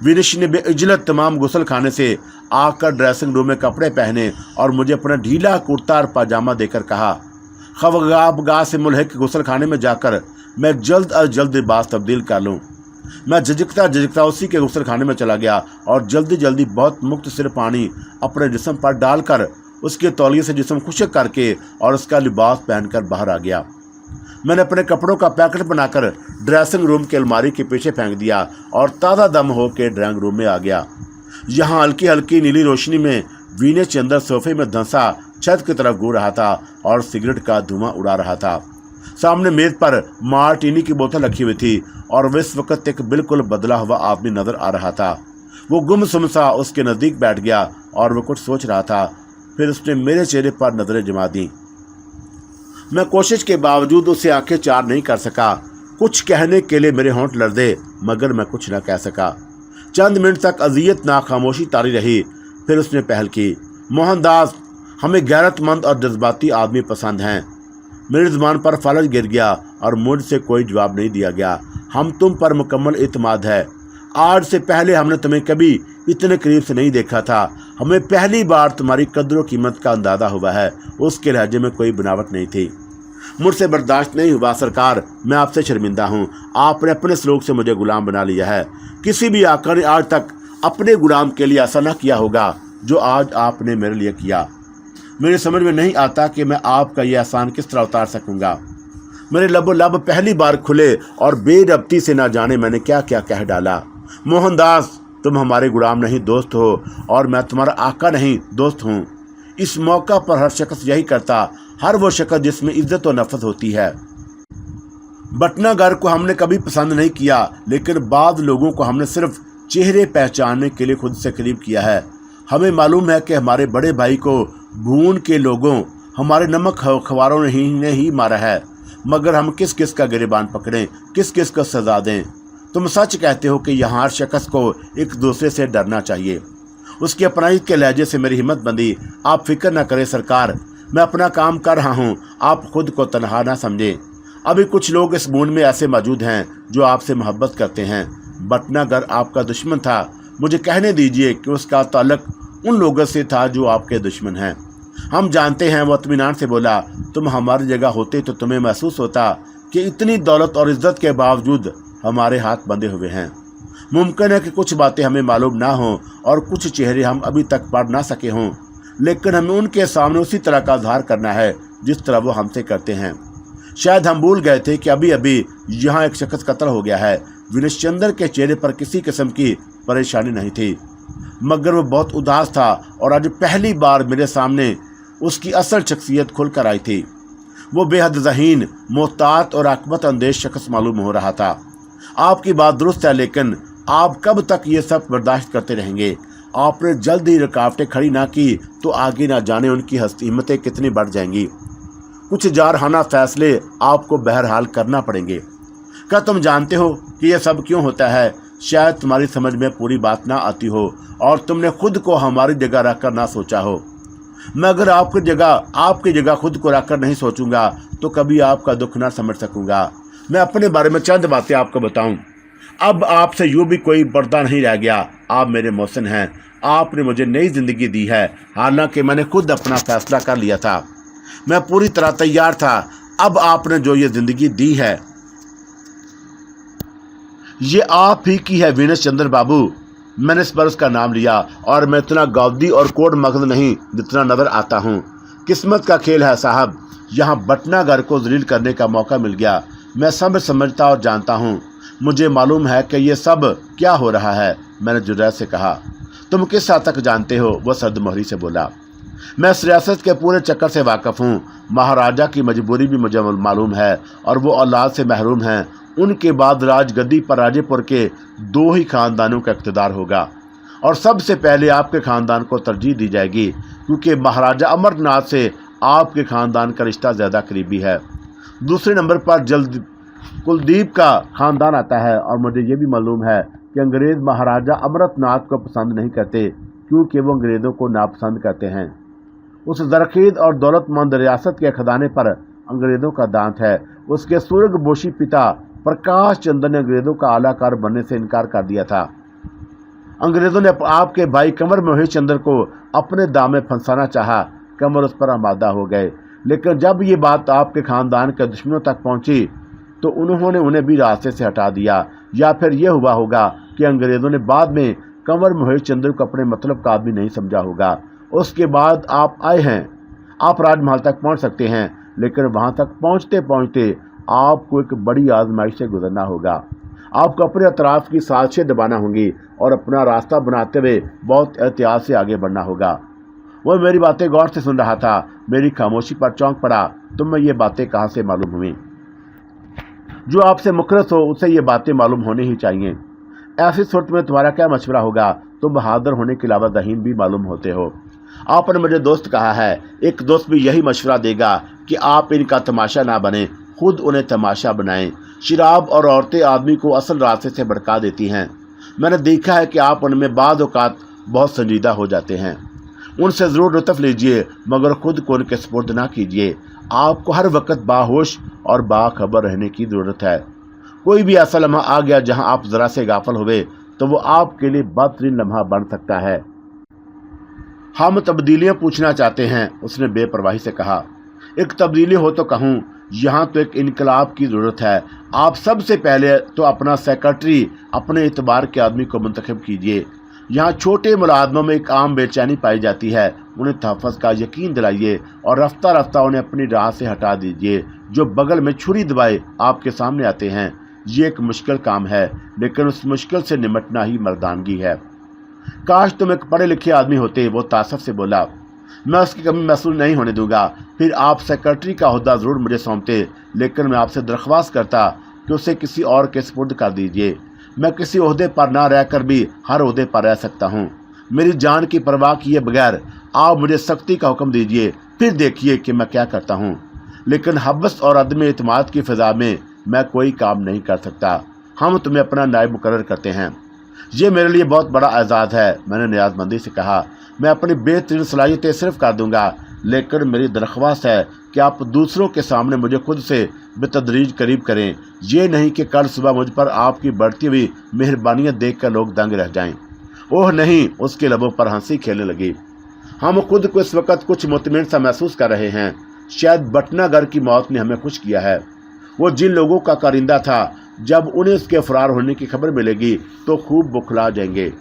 विनिश ने बेइज्जत तमाम गुसल खाने से आकर ड्रेसिंग रूम में कपड़े पहने और मुझे अपना ढीला कुर्ता और पाजामा देकर कहा, खवगाबगाह से मुल्हिक गुसल खाने में जाकर मैं जल्द अज जल्द लिबास तब्दील कर लूँ। मैं झिझकता उसी के गुसल खाने में चला गया और जल्दी बहुत मुख्तसर पानी अपने जिस्म पर डालकर उसके तौलिए से जिस्म खुश्क करके और उसका लिबास पहनकर बाहर आ गया। मैंने अपने कपड़ों का पैकेट बनाकर ड्रेसिंग रूम की अलमारी के पीछे फेंक दिया और ताज़ा दम होकर ड्राइंग रूम में आ गया। यहाँ हल्की हल्की नीली रोशनी में वीनिश चंदर सोफे में धंसा छत की तरफ घूर रहा था और सिगरेट का धुआं उड़ा रहा था। सामने मेज पर मार्टिनी की बोतल रखी हुई थी और इस वक्त एक बिल्कुल बदला हुआ आदमी नजर आ रहा था। वो गुमसुम सा उसके नज़दीक बैठ गया और वो कुछ सोच रहा था। फिर उसने मेरे चेहरे पर नजरें जमा दी। मैं कोशिश के बावजूद उसे आंखें चार नहीं कर सका। कुछ कहने के लिए मेरे होंठ लर्जे, मगर मैं कुछ न कह सका। चंद मिनट तक अजियतनाक खामोशी तारी रही। फिर उसने पहल की, मोहनदास, हमें गैरतमंद और जज्बाती आदमी पसंद हैं। मेरी ज़ुबान पर फलज गिर गया और मुझसे कोई जवाब नहीं दिया गया। हम तुम पर मुकम्मल इत्मीनान है। आज से पहले हमने तुम्हें कभी इतने करीब से नहीं देखा था। हमें पहली बार तुम्हारी कदर कीमत का अंदाज़ा हुआ है। उसके लहजे में कोई बनावट नहीं थी। मुझसे बर्दाश्त नहीं हुआ सरकार, मैं आपसे शर्मिंदा हूँ। आपने अपने सलूक से मुझे गुलाम बना लिया है। किसी भी आका ने आज तक अपने गुलाम के लिए ऐसा न किया होगा जो आज आपने मेरे लिए किया। मेरे समझ में नहीं आता कि मैं आपका यह एहसान किस तरह उतार सकूंगा। मेरे लबो लब पहली बार खुले और बेरब्ती से ना जाने मैंने क्या क्या कह डाला। मोहनदास, तुम हमारे गुलाम नहीं दोस्त हो और मैं तुम्हारा आका नहीं दोस्त हूँ। इस मौका पर हर शख्स यही करता, हर वो शख्स जिसमें इज्जत और नफरत होती है। बटनागर को हमने कभी पसंद नहीं किया, लेकिन बाद लोगों को हमने सिर्फ चेहरे पहचानने के लिए खुद से करीब किया है। हमें मालूम है कि हमारे बड़े भाई को भून के लोगों, हमारे नमक खवारों ने ही मारा है, मगर हम किस किस का गिरबान पकड़ें, किस किस को सजा दें। तुम सच कहते हो कि यहाँ हर शख्स को एक दूसरे से डरना चाहिए। उसकी अपराध के लहजे से मेरी हिम्मत बंधी। आप फिक्र न करें सरकार, मैं अपना काम कर रहा हूँ, आप खुद को तनहा ना समझें। अभी कुछ लोग इस मूड में ऐसे मौजूद हैं जो आपसे मोहब्बत करते हैं। भटनागर आपका दुश्मन था, मुझे कहने दीजिए कि उसका ताल्लुक उन लोगों से था जो आपके दुश्मन हैं। हम जानते हैं, वो इत्मीनान से बोला। तुम हमारी जगह होते तो तुम्हें महसूस होता कि इतनी दौलत और इज्जत के बावजूद हमारे हाथ बंधे हुए हैं। मुमकिन है कि कुछ बातें हमें मालूम ना हों और कुछ चेहरे हम अभी तक पढ़ ना सके हों, लेकिन हमें उनके सामने उसी तरह का इजहार करना है जिस तरह वो हमसे करते हैं। शायद हम भूल गए थे कि अभी अभी यहाँ एक शख्स कत्ल हो गया है। विनेश चंद्र के चेहरे पर किसी किस्म की परेशानी नहीं थी, मगर वो बहुत उदास था और आज पहली बार मेरे सामने उसकी असल शख्सियत खुलकर आई थी। वो बेहद ज़हीन, मोहतात और आकबत अंदेश शख्स मालूम हो रहा था। आपकी बात दुरुस्त है, लेकिन आप कब तक ये सब बर्दाश्त करते रहेंगे? आपने जल्द ही रुकावटें खड़ी ना की तो आगे ना जाने उनकी हिम्मतें कितनी बढ़ जाएंगी। कुछ जारहाना फैसले आपको बहरहाल करना पड़ेंगे। क्या तुम जानते हो कि यह सब क्यों होता है? शायद तुम्हारी समझ में पूरी बात ना आती हो और तुमने खुद को हमारी जगह रखकर ना सोचा हो। मैं अगर आपकी जगह खुद को रखकर नहीं सोचूंगा तो कभी आपका दुख ना समझ सकूंगा। मैं अपने बारे में चंद बातें आपको बताऊं। अब आपसे यूं भी कोई पर्दा नहीं रह गया। आप मेरे मोहसिन हैं, आपने मुझे नई जिंदगी दी है। हालांकि मैंने खुद अपना फैसला कर लिया था, मैं पूरी तरह तैयार था। अब आपने जो ये जिंदगी दी है ये आप ही की है विनेश चंद्र बाबू। मैंने इस पर उसका नाम लिया और मैं इतना गौदी और कोड मगज नहीं जितना नजर आता हूँ। किस्मत का खेल है साहब, यहाँ भटनागर को जलील करने का मौका मिल गया। मैं सब समझता और जानता हूँ, मुझे मालूम है कि ये सब क्या हो रहा है। मैंने जुरैत से कहा। तुम किस हद तक जानते हो? वह सर्द मोहरी से बोला। मैं इस रियासत के पूरे चक्कर से वाकिफ हूँ। महाराजा की मजबूरी भी मुझे मालूम है और वो औलाद से महरूम हैं। उनके बाद राजगद्दी पर राजेपुर के 2 ही खानदानों का इक़्तिदार होगा और सबसे पहले आपके खानदान को तरजीह दी जाएगी, क्योंकि महाराजा अमरनाथ से आपके खानदान का रिश्ता ज़्यादा करीबी है। दूसरे नंबर पर जल्द कुलदीप का खानदान आता है और मुझे ये भी मालूम है कि अंग्रेज़ महाराजा अमरनाथ को पसंद नहीं करते, क्योंकि वो अंग्रेज़ों को नापसंद करते हैं। उस जरखेज और दौलतमंद रियासत के खजाने पर अंग्रेज़ों का दांत है। उसके सूरजपोशी पिता प्रकाश चंद्र ने अंग्रेज़ों का आलाकार बनने से इनकार कर दिया था। अंग्रेज़ों ने आपके भाई कंवर मोहित चंद्र को अपने दाम में फंसाना चाहा। कंवर उस पर आमादा हो गए, लेकिन जब ये बात आपके खानदान के दुश्मनों तक पहुंची तो उन्होंने उन्हें भी रास्ते से हटा दिया। या फिर यह हुआ होगा कि अंग्रेज़ों ने बाद में कंवर मोहित चंद्र को अपने मतलब का आदमी नहीं समझा होगा। उसके बाद आप आए हैं। आप राजमहल तक पहुंच सकते हैं, लेकिन वहां तक पहुंचते पहुंचते आपको एक बड़ी आजमाइश से गुजरना होगा। आपको अपने अतराफ की साजिशें दबाना होंगी और अपना रास्ता बनाते हुए बहुत एहतियात से आगे बढ़ना होगा। वो मेरी बातें गौर से सुन रहा था। मेरी खामोशी पर चौंक पड़ा। तुम्हें ये बातें कहाँ से मालूम हुई? जो आपसे मुखरस हो उसे ये बातें मालूम होनी ही चाहिए। ऐसी सूरत में तुम्हारा क्या मशवरा होगा? तुम बहादुर होने के अलावा ज़हीन भी मालूम होते हो। आपने मुझे दोस्त कहा है, एक दोस्त भी यही मशवरा देगा कि आप इनका तमाशा ना बने, खुद उन्हें तमाशा बनाएं। शराब और औरतें आदमी को असल रास्ते से भड़का देती हैं। मैंने देखा है कि आप उनमें बाद औक़ात बहुत संजीदा हो जाते हैं। उनसे ज़रूर लुत्फ़ लीजिए, मगर खुद को उनके सुपुर्द ना कीजिए। आपको हर वक्त बाहोश और बाखबर रहने की ज़रूरत है। कोई भी ऐसा लम्हा आ गया जहां आप ज़रा से गाफिल हुए तो वो आपके लिए बदतरीन लम्हा बन सकता है। हम तब्दीलियाँ पूछना चाहते हैं, उसने बेपरवाही से कहा। एक तब्दीली हो तो कहूँ, यहाँ तो एक इनकलाब की ज़रूरत है। आप सबसे पहले तो अपना सेक्रेटरी अपने एतबार के आदमी को मुंतखब कीजिए। यहाँ छोटे मुलाजमों में एक आम बेचैनी पाई जाती है। उन्हें तहफ़्फ़ुज़ का यकीन दिलाइए और रफ्ता रफ्ता उन्हें अपनी राह से हटा दीजिए। जो बगल में छुरी दबाए आपके सामने आते हैं। ये एक मुश्किल काम है, लेकिन उस मुश्किल से निमटना ही मर्दानगी है। काश तुम एक पढ़े लिखे आदमी होते, वो तासफ से बोला। मैं उसकी कमी महसूस नहीं होने दूंगा। फिर आप सेक्रेटरी का ओहदा ज़रूर मुझे सौंपते, लेकिन मैं आपसे दरख्वास्त करता कि उसे किसी और के सुपुर्द कर दीजिए। मैं किसी ओहदे पर ना रहकर भी हर ओहदे पर रह सकता हूँ। मेरी जान की परवाह किए बगैर आप मुझे सख्ती का हुक्म दीजिए, फिर देखिए कि मैं क्या करता हूँ। लेकिन हब्स और अदम एतमाद की फ़िज़ा में मैं कोई काम नहीं कर सकता। हम तुम्हें अपना नायब मुकर्रर करते हैं। ये मेरे लिए बहुत बड़ा एजाज़ है। मैंने नियाज़मंदी से कहा, मैं अपनी बेहतरीन सलाहियतें सिर्फ कर दूंगा, लेकिन मेरी दरख्वास्त है कि आप दूसरों के सामने मुझे खुद से बेतदरीज करीब करें। ये नहीं कि कल सुबह मुझ पर आपकी बढ़ती हुई मेहरबानियाँ देख कर लोग दंग रह जाएं। ओह नहीं, उसके लबों पर हंसी खेलने लगी। हम खुद को इस वक्त कुछ मुतमिन सा महसूस कर रहे हैं। शायद बटनागर की मौत ने हमें खुश किया है। वो जिन लोगों का कारिंदा था, जब उन्हें उसके फरार होने की खबर मिलेगी तो खूब बुखला जाएंगे।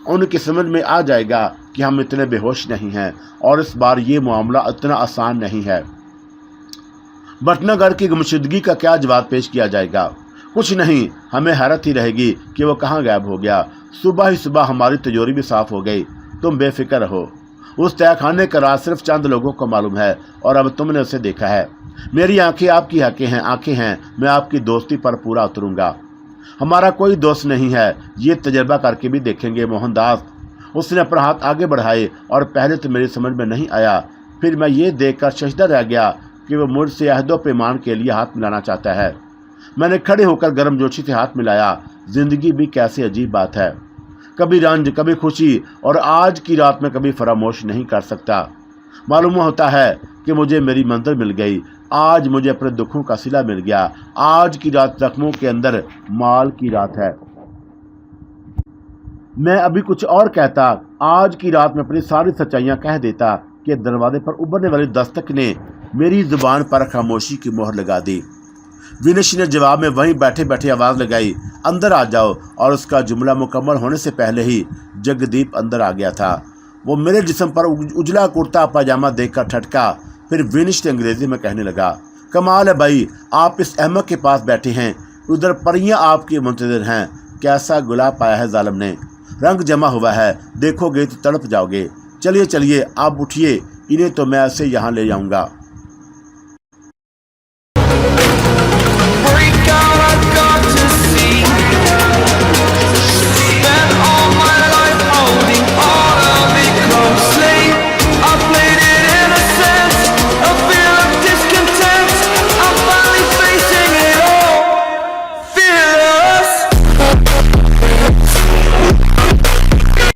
उनकी समझ में आ जाएगा कि हम इतने बेहोश नहीं हैं और इस बार ये मामला इतना आसान नहीं है। बटनागर की गुमशुदगी का क्या जवाब पेश किया जाएगा? कुछ नहीं, हमें हैरत ही रहेगी कि वो कहाँ गायब हो गया। सुबह ही सुबह हमारी तिजोरी भी साफ हो गई। तुम बेफिक्र रहो। उस तहखाने का राज सिर्फ चंद लोगों को मालूम है और अब तुमने उसे देखा है। मेरी आंखें आपकी आंखें हैं। मैं आपकी दोस्ती पर पूरा उतरूंगा। हमारा कोई दोस्त नहीं है, ये तजर्बा करके भी देखेंगे मोहनदास। उसने अपना हाथ आगे बढ़ाए और पहले तो मेरी समझ में नहीं आया, फिर मैं ये देखकर शर्मिंदा रह गया कि वो मुझसे अहदो पैमान के लिए हाथ मिलाना चाहता है। मैंने खड़े होकर गर्मजोशी से हाथ मिलाया। जिंदगी भी कैसी अजीब बात है, कभी रंज, कभी खुशी, और आज की रात में कभी फरामोश नहीं कर सकता। मालूम होता है कि मुझे मेरी मंजिल मिल गई। आज मुझे अपने दुखों का सिला मिल गया। आज की रात जख्मों के अंदर माल की रात है। मैं अभी कुछ और कहता, आज की रात में अपनी सारी सच्चाइयां कह देता कि दरवाजे पर उभरने वाली दस्तक ने मेरी जुबान पर खामोशी की मोहर लगा दी। विनिश ने जवाब में वहीं बैठे बैठे आवाज़ लगाई, अंदर आ जाओ। और उसका जुमला मुकम्मल होने से पहले ही जगदीप अंदर आ गया था। वो मेरे जिस्म पर उजला कुर्ता पाजामा देखकर ठटका। फिर विनिश ने अंग्रेजी में कहने लगा, कमाल है भाई, आप इस अहमक के पास बैठे हैं, उधर परियां आपकी मुंतज़िर हैं। कैसा गुलाब पाया है जालिम ने, रंग जमा हुआ है, देखोगे तो तड़प जाओगे। चलिए चलिए, आप उठिए, इन्हें तो मैं ऐसे यहाँ ले जाऊँगा।